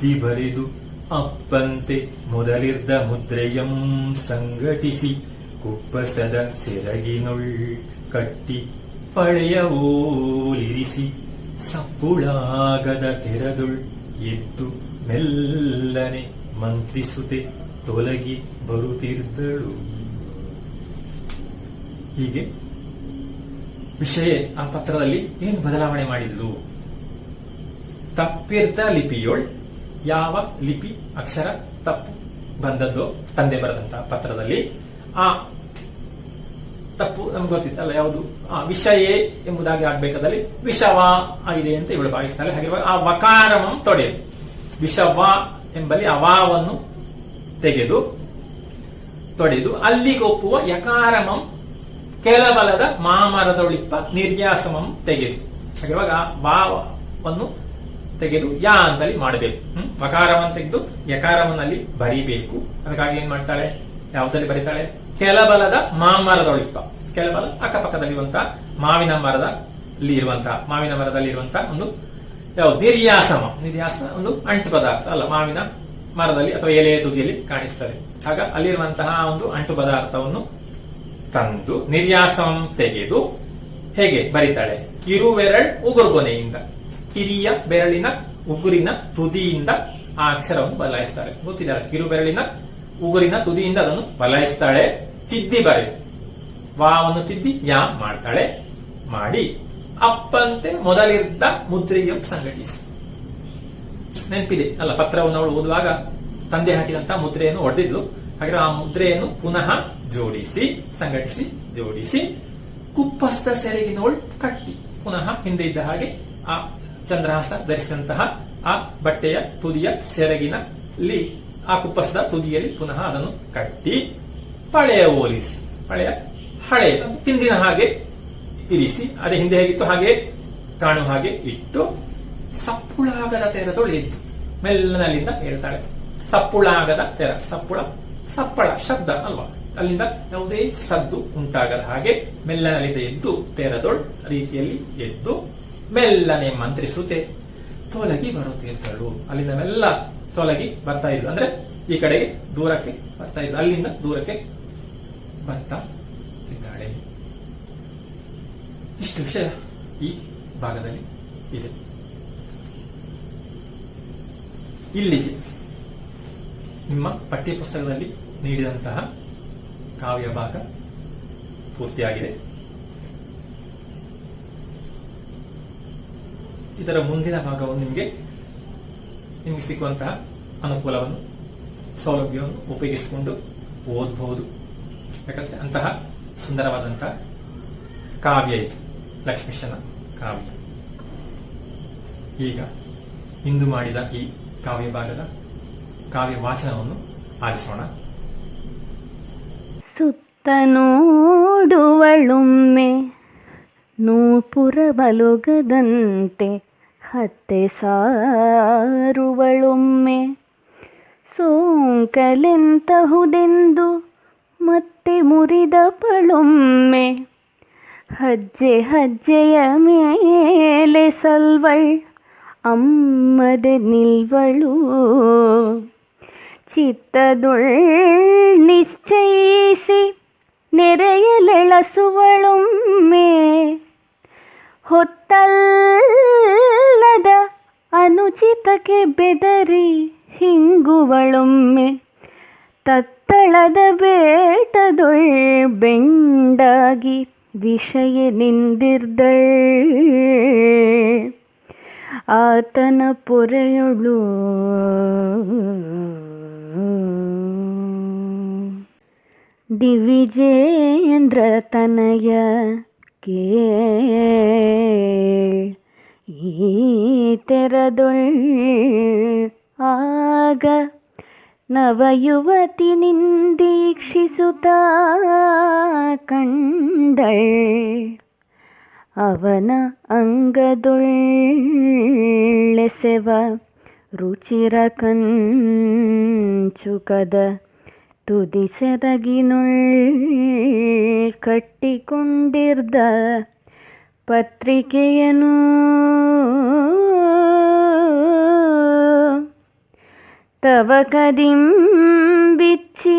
ತಿದ್ದಿ ಬರೆದು ಅಪ್ಪಂತೆ ಮೊದಲಿರ್ದ ಮುದ್ರೆಯಂ ಸಂಘಟಿಸಿ ಕುಪ್ಪಸದ ಸೆರಗಿನೊಳ್ ಕಟ್ಟಿ ಪಳೆಯವೋಲಿರಿಸಿ ಸಪ್ಪುಳಾಗದ ತೆರದೊಳ್ ಎದ್ದು ಮೆಲ್ಲನೆ ಮಂತ್ರಿಸುತ್ತೆ ತೊಲಗಿ ಬರುತ್ತಿದ್ದಳು. ಹೀಗೆ ವಿಷಯ ಆ ಪತ್ರದಲ್ಲಿ ಏನು ಬದಲಾವಣೆ ಮಾಡಿದ್ಲು? ತಪ್ಪಿರ್ದ ಲಿಪಿಯೊಳ್ ಯಾವ ಲಿಪಿ ಅಕ್ಷರ ತಪ್ಪು ಬಂದದ್ದು ತಂದೆ ಬರೆದಂತಹ ಪತ್ರದಲ್ಲಿ ಆ ತಪ್ಪು ನಮ್ಗೆ ಗೊತ್ತಿತ್ತಲ್ಲ, ಯಾವುದು ವಿಷಯ ಎಂಬುದಾಗಿ ಆಗ್ಬೇಕಾದಲ್ಲಿ ವಿಷವ ಆಗಿದೆ ಅಂತ ಇವಳು ಭಾವಿಸ್ತಾಳೆ. ಹಾಗಿರುವಾಗ ಆ ವಕಾರಮಂ ತೊಡೆಯದು, ವಿಷವ ಎಂಬಲ್ಲಿ ಅವಾವನ್ನು ತೆಗೆದು ತೊಡೆದು ಅಲ್ಲಿಗೊಪ್ಪುವ ಯಕಾರಮಂ ಕೆಲಬಲದ ಮಾಮರದೊಳಿಪ್ಪ ನಿರ್ಯಾಸಮಂ ತೆಗೆದು. ಹಾಗಿರುವಾಗ ಆ ವಾವನ್ನು ತೆಗೆದು ಯಾ ಅಂತಲ್ಲಿ ಮಾಡಬೇಕು. ವಕಾರವನ್ನು ತೆಗೆದು ಯಕಾರಮನಲ್ಲಿ ಬರಿಬೇಕು. ಅದಕ್ಕಾಗಿ ಏನ್ ಮಾಡ್ತಾಳೆ? ಯಾವುದಲ್ಲಿ ಬರೀತಾಳೆ? ಕೆಲಬಲದ ಮಾಮರದೊಳಿಪ್ಪ. ಕೆಲಬಲ ಅಕ್ಕಪಕ್ಕದಲ್ಲಿರುವಂತಹ ಮಾವಿನ ಮರದಲ್ಲಿ ಇರುವಂತಹ ಒಂದು ಯಾವುದು ನಿರ್ಯಾಸಮ. ನಿರ್ಯಾಸ ಒಂದು ಅಂಟು ಪದಾರ್ಥ ಅಲ್ಲ, ಮಾವಿನ ಮರದಲ್ಲಿ ಅಥವಾ ಎಲೆಯ ತುದಿಯಲ್ಲಿ ಕಾಣಿಸ್ತದೆ. ಆಗ ಅಲ್ಲಿರುವಂತಹ ಒಂದು ಅಂಟು ಪದಾರ್ಥವನ್ನು ತಂದು ನಿರ್ಯಾಸಂ ತೆಗೆದು ಹೇಗೆ ಬರೀತಾಳೆ? ಕಿರುಬೆರಳ್ ಉಗುರುಗೊನೆಯಿಂದ, ಕಿರಿಯ ಬೆರಳಿನ ಉಗುರಿನ ತುದಿಯಿಂದ ಆ ಅಕ್ಷರವನ್ನು ಬದಲಾಯಿಸ್ತಾಳೆ. ಗೊತ್ತಿದ್ದಾರೆ, ಕಿರುಬೆರಳಿನ ಉಗುರಿನ ತುದಿಯಿಂದ ಅದನ್ನು ಬದಲಾಯಿಸ್ತಾಳೆ. ತಿದ್ದಿ ಬರೆದು ವಾವನ್ನು ತಿದ್ದಿ ಯಾ ಮಾಡ್ತಾಳೆ. ಮಾಡಿ ಅಪ್ಪಂತೆ ಮೊದಲಿದ್ದ ಮುದ್ರೆಯಂ ಸಂಘಟಿಸಿ. ನೆನಪಿದೆ ಅಲ್ಲ, ಪತ್ರವನ್ನು ಅವಳು ಓದುವಾಗ ತಂದೆ ಹಾಕಿದಂತಹ ಮುದ್ರೆಯನ್ನು ಹೊಡೆದಿದ್ಲು. ಹಾಗೆ ಆ ಮುದ್ರೆಯನ್ನು ಪುನಃ ಜೋಡಿಸಿ, ಸಂಘಟಿಸಿ ಜೋಡಿಸಿ ಕುಪ್ಪಸ್ದ ಸೆರಗಿನೋಳ್ ಕಟ್ಟಿ, ಪುನಃ ಹಿಂದೆ ಇದ್ದ ಹಾಗೆ ಆ ಚಂದ್ರಹಾಸ ಧರಿಸಿದಂತಹ ಆ ಬಟ್ಟೆಯ ತುದಿಯ ಸೆರಗಿನಲ್ಲಿ, ಆ ಕುಪ್ಪಸದ ತುದಿಯಲ್ಲಿ ಪುನಃ ಅದನ್ನು ಕಟ್ಟಿ ಪಳೆಯ ಓಲಿಸಿ, ಪಳೆಯ ಹಳೆ ಹಿಂದಿನ ಹಾಗೆ ಇರಿಸಿ, ಅದೇ ಹಿಂದೆ ಹೇಗಿತ್ತು ಹಾಗೆ ಕಾಣುವ ಹಾಗೆ ಇಟ್ಟು ಸಪ್ಪುಳಾಗದ ತೆರದೊಳು ಎದ್ದು ಮೆಲ್ಲನಲ್ಲಿಂದ ಹೇಳ್ತಾಳೆ. ಸಪ್ಪುಳಾಗದ ತೆರ, ಸಪ್ಪಳ ಶಬ್ದ ಅಲ್ವಾ, ಅಲ್ಲಿಂದ ಯಾವುದೇ ಸದ್ದು ಉಂಟಾಗದ ಹಾಗೆ ಮೆಲ್ಲನಲ್ಲಿಂದ ಎದ್ದು ತೆರದೊಳ್ ರೀತಿಯಲ್ಲಿ ಎದ್ದು ಮೆಲ್ಲನೆ ಮಂತ್ರಿಸುತ್ತೆ ತೊಲಗಿ ಬರುತ್ತಿದ್ದಳು. ಅಲ್ಲಿಂದ ಮೆಲ್ಲ ತೊಲಗಿ ಬರ್ತಾ ಇದ್ಲು, ಅಂದ್ರೆ ಈ ಕಡೆಗೆ ದೂರಕ್ಕೆ ಬರ್ತಾ ಇದ್ಲು, ಅಲ್ಲಿಂದ ದೂರಕ್ಕೆ ಬರ್ತಾ ಇದ್ದಾಳೆ. ಇಷ್ಟು ವಿಷಯ ಈ ಭಾಗದಲ್ಲಿ ಇದೆ. ಇಲ್ಲಿಗೆ ನಿಮ್ಮ ಪಠ್ಯ ಪುಸ್ತಕದಲ್ಲಿ ನೀಡಿದಂತಹ ಕಾವ್ಯ ಭಾಗ ಪೂರ್ತಿಯಾಗಿದೆ. ಇದರ ಮುಂದಿನ ಭಾಗವನ್ನು ನಿಮಗೆ ಸಿಕ್ಕುವಂತಹ ಅನುಕೂಲವನ್ನು, ಸೌಲಭ್ಯವನ್ನು ಉಪಯೋಗಿಸಿಕೊಂಡು ಓದಬಹುದು. ಯಾಕಂದ್ರೆ ಅಂತಹ ಸುಂದರವಾದಂತಹ ಕಾವ್ಯ ಇದು, ಲಕ್ಷ್ಮೀಶನ ಕಾವ್ಯ. ಈಗ ಇಂದು ಮಾಡಿದ ಈ ಕಾವ್ಯ ಭಾಗದ ಕಾವ್ಯ ವಾಚನವನ್ನು ಆಲಿಸೋಣ. ಸುತ್ತ ನೋಡುವಳುಮ್ಮೆ ನೂಪುರ ಬಲುಗದಂತೆ ಹತ್ತೆ ಸಾರುವಳುಮ್ಮೆ ಸೋಂಕಲೆಂತಹುದೆಂದು ಮತ್ತೆ ಮುರಿದ ಪಳುಮ್ಮೆ ಹೆಜ್ಜೆ ಹೆಜ್ಜೆಯ ಮೇಲೆ ಸಲ್ವಳ್ ಅಮ್ಮದೆ ನಿಲ್ವಳು ಚಿತ್ತದೊಳ್ ನಿಶ್ಚಯಿಸಿ ನೆರೆಯಲೆಳಸುವಳೊಮ್ಮೆ ಹೊತ್ತಲ್ಲದ ಅನುಚಿತಕ್ಕೆ ಬೆದರಿ ಹಿಂಗುವಳೊಮ್ಮೆ ತತ್ತಳದ ಬೇಟದೊಳ್ ಬೆಂಡಾಗಿ ವಿಷಯ ನಿಂದಿರ್ದಳ್ ಆತನ ಪೊರೆಯೊಳು ದಿವಿಜೇಂದ್ರ ತನಯ ಕೇಳ್ ಈ ತೆರದೊಳ್ ಆಗ ನವಯುವತಿ ನಿಂದೀಕ್ಷಿಸುತ್ತ ಕಂಡಳ್ ಅವನ ಅಂಗದೊಳ್ಳೆಸೆವ ರುಚಿರ ಕಂಚುಕದ ತುದಿ ಸೆರಗಿನೊಳ್ ಕಟ್ಟಿಕೊಂಡಿರ್ದ ಪತ್ರಿಕೆಯನು ತವ ಕದಿಂ ಬಿಚ್ಚಿ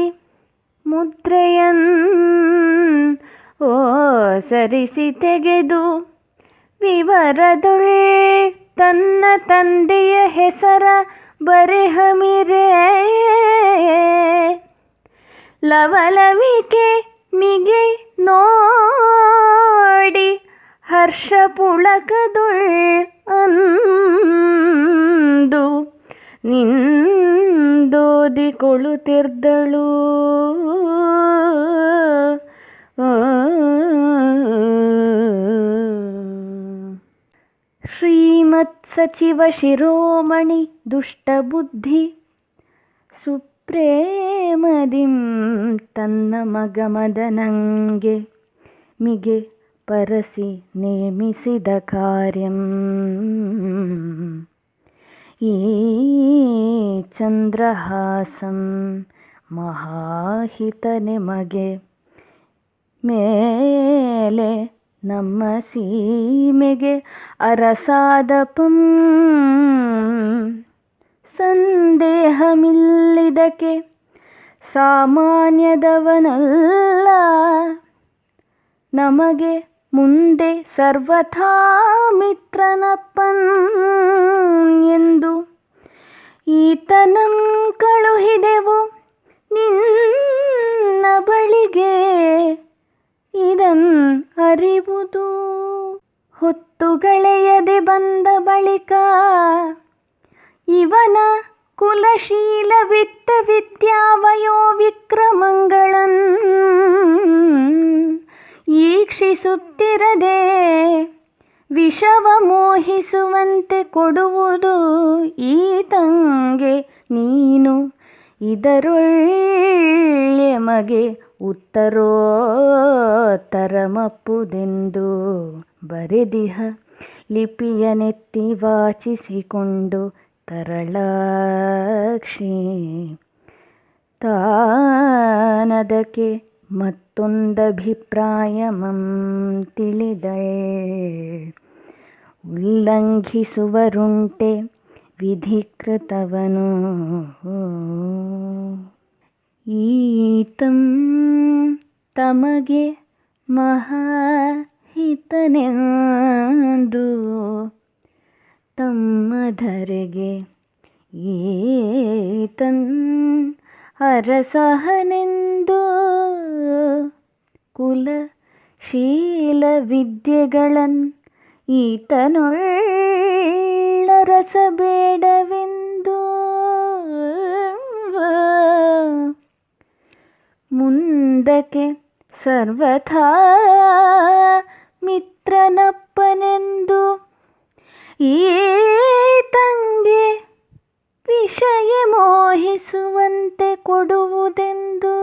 ಮುದ್ರೆಯನ್ ಓ ಸರಿಸಿ ತೆಗೆದು ವಿವರದೊಳ್ ತನ್ನ ತಂದೆಯ ಹೆಸರ ಬರೆಹಮಿರೆ ಲವಲವಿಕೆ ಮಿಗೆ ನೋಡಿ ಹರ್ಷ ಪುಳಕದೊಳ್ ಅಂದು ನಿಂದೋದಿಕೊಳ್ಳುತ್ತಿದ್ದಳು. ಶ್ರೀಮತ್ ಸಚಿವ ಶಿರೋಮಣಿ ದುಷ್ಟಬುದ್ಧಿ ಸುಪ್ರೇಮದಿಂ ತನ್ನ ಮಗ ಮದನಂಗೆ ಮಿಗೆ ಪರಸಿ ನೇಮಿಸಿದ ಕಾರ್ಯಂ ಈ ಚಂದ್ರಹಾಸಂ ಮಹಾಹಿತನೆ ಮಗೆ ಮೇಲೆ ನಮ್ಮ ಸೀಮೆಗೆ ಅರಸಾದಪಂ ಸಂದೇಹಮಿಲ್ಲಿದಕ್ಕೆ ಸಾಮಾನ್ಯದವನಲ್ಲ ನಮಗೆ ಮುಂದೆ ಸರ್ವಥಾ ಮಿತ್ರನಪ್ಪನ್ ಎಂದು ಈತನಂ ಕಳುಹಿದೆವು ನಿನ್ನ ಬಳಿಗೆ ಇದನ್ ಅರಿವುದು. ಹೊತ್ತುಗಳೆಯದೆ ಬಂದ ಬಳಿಕ ಇವನ ಕುಲಶೀಲ ವಿತ್ತ ವಿದ್ಯಾವಯೋ ವಿಕ್ರಮಗಳನ್ ಈಕ್ಷಿಸುತ್ತಿರದೆ ವಿಷವ ಮೋಹಿಸುವಂತೆ ಕೊಡುವುದು ಈತಂಗೆ ನೀನು ಇದರೊಳ್ಳೆ ಮಗೆ ಉತ್ತರೋತ್ತರಮಪ್ಪುದೆಂದು ಬರೆದಿಹ ಲಿಪಿಯನೆತ್ತಿ ವಾಚಿಸಿಕೊಂಡು ತರಳಾಕ್ಷಿ ತಾನದಕ್ಕೆ ಮತ್ತೊಂದಭಿಪ್ರಾಯಮಂ ತಿಳಿದಳ್. ಉಲ್ಲಂಘಿಸುವರುಂಟೆ ವಿಧಿಕೃತವನು ಈತಂ ತಮಗೆ ಮಹಾಹಿತನೆಂದು ತಮ್ಮಧರೆಗೆ ಈತನ್ ಅರಸಹನೆಂದು ಕುಲಶೀಲ ವಿದ್ಯೆಗಳನ್ ಈತನೊಳ್ಳರಸಬೇಡವೆಂದು ಮುಂದಕ್ಕೆ ಸರ್ವಥಾ ಮಿತ್ರನಪ್ಪನೆಂದು ಈತಂಗೆ ವಿಷಯ ಮೋಹಿಸುವಂತೆ ಕೊಡುವುದೆಂದು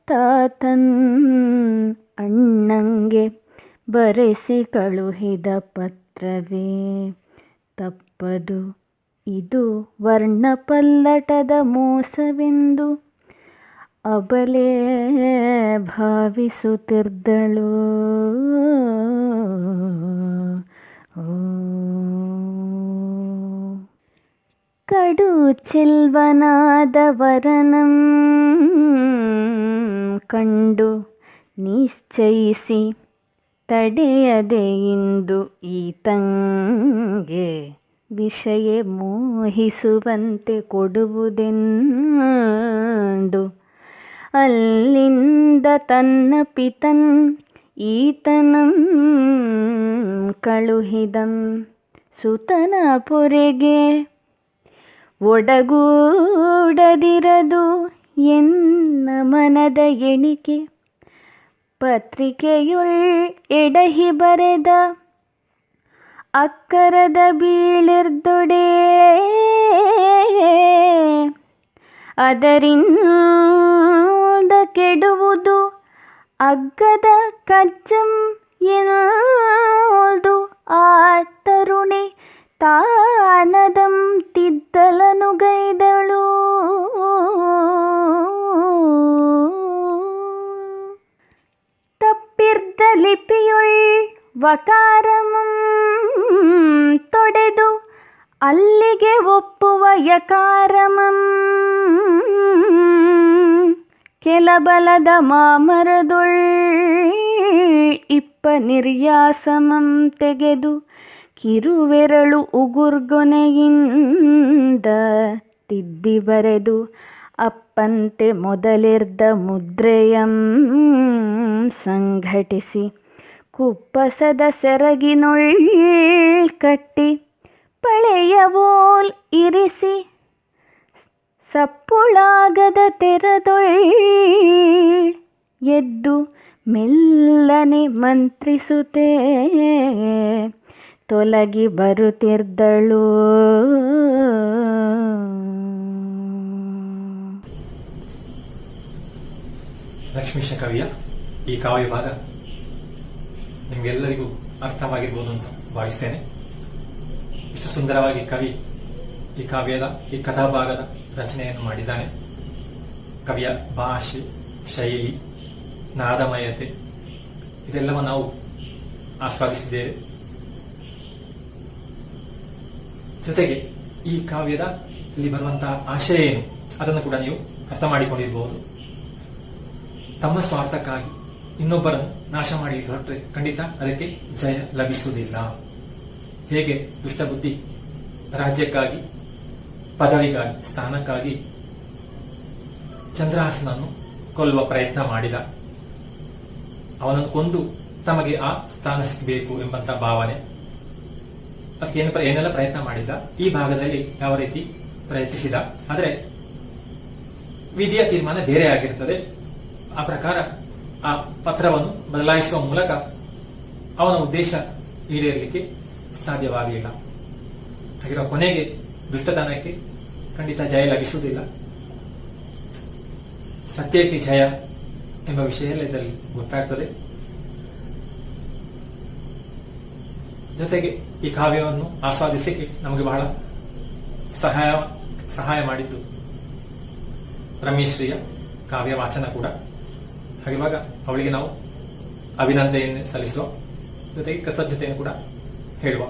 ತಾತನ್ ಅಣ್ಣಂಗೆ ಬರೆಸಿ ಕಳುಹಿದ ಪತ್ರವೇ ತಪ್ಪದು ಇದು ವರ್ಣಪಲ್ಲಟದ ಮೋಸವೆಂದು ಅಬಲೆ ಭಾವಿಸುತ್ತಿದ್ದಳು. ಕಡು ಚೆಲ್ವನಾದ ವರನಂ ಕಂಡು ನಿಶ್ಚಯಿಸಿ ತಡೆಯದೆ ಇಂದು ಈತಂಗೆ ವಿಷಯ ಮೋಹಿಸುವಂತೆ ಕೊಡುವುದೆಂದು ಅಲ್ಲಿಂದ ತನ್ನ ಪಿತನ್ ಈತನಂ ಕಳುಹಿದಂ ಸುತನ ಪೊರೆಗೆ ಒಡಗೂಡದಿರದು ಎನ್ನ ಮನದ ಎಣಿಕೆ ಪತ್ರಿಕೆಯುಳ್ ಎಡಹಿ ಬರೆದ ಅಕ್ಕರದ ಬೀಳಿರ್ದೊಡೆ ಅದರಿಂದ ಕೆಡುವುದು ಅಗ್ಗದ ಕಜ್ಜಂ ಎನ್ನೋದು ಆ ತರುಣಿ ತಾನದಂ ತಿದ್ದಲನು ಗೈದಳು. ತಪ್ಪಿರ್ದ ಲಿಪಿಯುಳ್ ವಕಾರಮಂ ಅಲ್ಲಿಗೆ ಒಪ್ಪುವ ಯಕಾರಮಂ ಕೆಲಬಲದ ಮಾಮರದೊಳ್ ಇಪ್ಪ ನಿರ್ಯಾಸಮಂ ತೆಗೆದು ಕಿರುವೆರಳು ಉಗುರ್ಗೊನೆಯಿಂದ ತಿದ್ದಿ ಬರೆದು ಅಪ್ಪಂತೆ ಮೊದಲಿರ್ದ ಮುದ್ರೆಯಂ ಸಂಘಟಿಸಿ ಕುಪ್ಪಸದ ಸೆರಗಿನೊಳ್ ಕಟ್ಟಿ ಪಳೆಯವೋಲ್ ಇರಿಸಿ ಸಪ್ಪುಳಾಗದ ತೆರದೊಳ್ ಎದ್ದು ಮೆಲ್ಲನೆ ಮಂತ್ರಿಸುತ್ತೇ ತೊಲಗಿ ಬರುತ್ತಿದ್ದಳು. ಲಕ್ಷ್ಮೀಶ ಕವಿಯ ಈ ಕಾವ್ಯ ಭಾಗ ನಿಮ್ಗೆಲ್ಲರಿಗೂ ಅರ್ಥವಾಗಿರ್ಬೋದು ಅಂತ ಭಾವಿಸ್ತೇನೆ. ಇಷ್ಟು ಸುಂದರವಾಗಿ ಕವಿ ಈ ಕಾವ್ಯದ ಈ ಕಥಾಭಾಗದ ರಚನೆಯನ್ನು ಮಾಡಿದ್ದಾನೆ. ಕವಿಯ ಭಾಷೆ, ಶೈಲಿ, ನಾದಮಯತೆ ಇದೆಲ್ಲವೂ ನಾವು ಆಸ್ವಾದಿಸಿದ್ದೇವೆ. ಜೊತೆಗೆ ಈ ಕಾವ್ಯದ ಇಲ್ಲಿ ಬರುವಂತಹ ಆಶಯ ಏನು ಅದನ್ನು ಕೂಡ ನೀವು ಅರ್ಥ ಮಾಡಿಕೊಂಡಿರಬಹುದು. ತಮ್ಮ ಸ್ವಾರ್ಥಕ್ಕಾಗಿ ಇನ್ನೊಬ್ಬರನ್ನು ನಾಶ ಮಾಡಿ ಹೊರಟ್ರೆ ಖಂಡಿತ ಅದಕ್ಕೆ ಜಯ ಲಭಿಸುವುದಿಲ್ಲ. ಹೇಗೆ ದುಷ್ಟಬುದ್ಧಿ ರಾಜ್ಯಕ್ಕಾಗಿ, ಪದವಿಗಾಗಿ, ಸ್ಥಾನಕ್ಕಾಗಿ ಚಂದ್ರಹಾಸನನ್ನು ಕೊಲ್ಲುವ ಪ್ರಯತ್ನ ಮಾಡಿದ, ಅವನನ್ನು ಕೊಂದು ತಮಗೆ ಆ ಸ್ಥಾನ ಸಿಗಬೇಕು ಎಂಬಂತ ಭಾವನೆ, ಅದಕ್ಕೆ ಏನೆಲ್ಲ ಪ್ರಯತ್ನ ಮಾಡಿದ, ಈ ಭಾಗದಲ್ಲಿ ಯಾವ ರೀತಿ ಪ್ರಯತ್ನಿಸಿದ. ಆದರೆ ವಿಧಿಯ ತೀರ್ಮಾನ ಬೇರೆ ಆಗಿರ್ತದೆ. ಆ ಪ್ರಕಾರ ಆ ಪತ್ರವನ್ನು ಬದಲಾಯಿಸುವ ಮೂಲಕ ಅವನ ಉದ್ದೇಶ ಈಡೇರಲಿಕ್ಕೆ ಸಾಧ್ಯವಾಗಲಿಲ್ಲ. ಹಾಗಿರುವ ಕೊನೆಗೆ ದುಷ್ಟತನಕ್ಕೆ ಖಂಡಿತ ಜಯ ಲಭಿಸುವುದಿಲ್ಲ. ಸತ್ಯಕ್ಕೆ ಜಯ ಎಂಬ ವಿಷಯ ಎಲ್ಲ ಇದರಲ್ಲಿ ಗೊತ್ತಾಗ್ತದೆ. ಜೊತೆಗೆ ಈ ಕಾವ್ಯವನ್ನು ಆಸ್ವಾದಿಸಲಿಕ್ಕೆ ನಮಗೆ ಬಹಳ ಸಹಾಯ ಮಾಡಿದ್ದು ರಮೇಶ್ರಿಯ ಕಾವ್ಯ ವಾಚನ ಕೂಡ. ಹಾಗಿರುವಾಗ ಅವಳಿಗೆ ನಾವು ಅಭಿನಂದನೆಯನ್ನು ಸಲ್ಲಿಸುವ, ಜೊತೆಗೆ ಕೃತಜ್ಞತೆಯನ್ನು ಕೂಡ ಹೇಳುವ.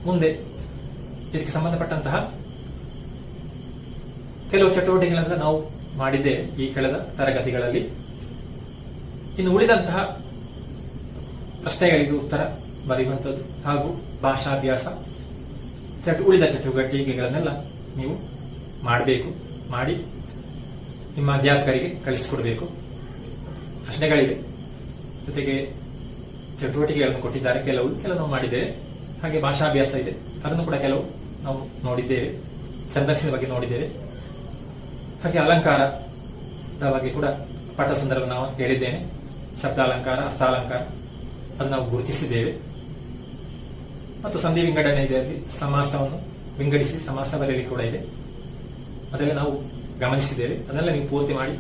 ಮುಂದೆ ಇದಕ್ಕೆ ಸಂಬಂಧಪಟ್ಟಂತಹ ಕೆಲವು ಚಟುವಟಿಕೆಗಳನ್ನು ನಾವು ಮಾಡಿದ್ದೇವೆ ಈ ಕಳೆದ ತರಗತಿಗಳಲ್ಲಿ. ಇನ್ನು ಉಳಿದಂತಹ ಪ್ರಶ್ನೆಗಳಿಗೆ ಉತ್ತರ ಬರೆಯುವಂಥದ್ದು ಹಾಗೂ ಭಾಷಾಭ್ಯಾಸ ಉಳಿದ ಚಟುವಟಿಕೆಗಳನ್ನೆಲ್ಲ ನೀವು ಮಾಡಬೇಕು. ಮಾಡಿ ನಿಮ್ಮ ಅಧ್ಯಾಪಕರಿಗೆ ಕಳಿಸಿಕೊಡ್ಬೇಕು. ಪ್ರಶ್ನೆಗಳಿವೆ, ಜೊತೆಗೆ ಚಟುವಟಿಕೆಗಳನ್ನು ಕೊಟ್ಟಿದ್ದಾರೆ. ಕೆಲವು ನಾವು ಮಾಡಿದ್ದೇವೆ. ಹಾಗೆ ಭಾಷಾಭ್ಯಾಸ ಇದೆ, ಅದನ್ನು ಕೂಡ ಕೆಲವು ನಾವು ನೋಡಿದ್ದೇವೆ. ಛಂದಸ್ಸಿನ ಬಗ್ಗೆ ನೋಡಿದ್ದೇವೆ. ಹಾಗೆ ಅಲಂಕಾರದ ಬಗ್ಗೆ ಕೂಡ ಪಾಠ ಸಂದರ್ಭ ನಾವು ಹೇಳಿದ್ದೇನೆ. ಶಬ್ದಾಲಂಕಾರ, ಅರ್ಥಾಲಂಕಾರ ಅದು ನಾವು ಗುರುತಿಸಿದ್ದೇವೆ. ಮತ್ತು ಸಂಧಿ ವಿಂಗಡಣೆ ಇದೆ, ಅಲ್ಲಿ ಸಮಾಸವನ್ನು ವಿಂಗಡಿಸಿ ಸಮಾಸ ಬರೆಯಲಿಕ್ಕೆ ಕೂಡ ಇದೆ. ಅದೆಲ್ಲ ನಾವು ಗಮನಿಸಿದ್ದೇವೆ. ಅದನ್ನೆಲ್ಲ ನೀವು ಪೂರ್ತಿ ಮಾಡಿ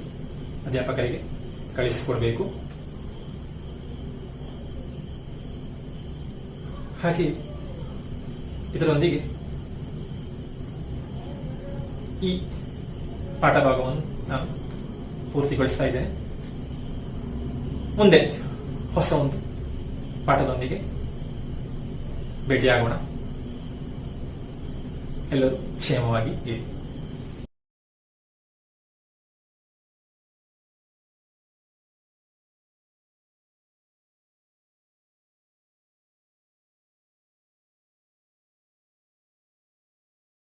ಅಧ್ಯಾಪಕರಿಗೆ ಕಳಿಸಿಕೊಡ್ಬೇಕು. ಹಾಗೆ ಇದರೊಂದಿಗೆ ಈ ಪಾಠಭಾಗವನ್ನು ನಾನು ಪೂರ್ತಿಗೊಳಿಸ್ತಾ ಇದ್ದೇನೆ. ಮುಂದೆ ಹೊಸ ಒಂದು ಪಾಠದೊಂದಿಗೆ ಭೇಟಿಯಾಗೋಣ. ಎಲ್ಲರೂ ಕ್ಷೇಮವಾಗಿ ಇರಿ.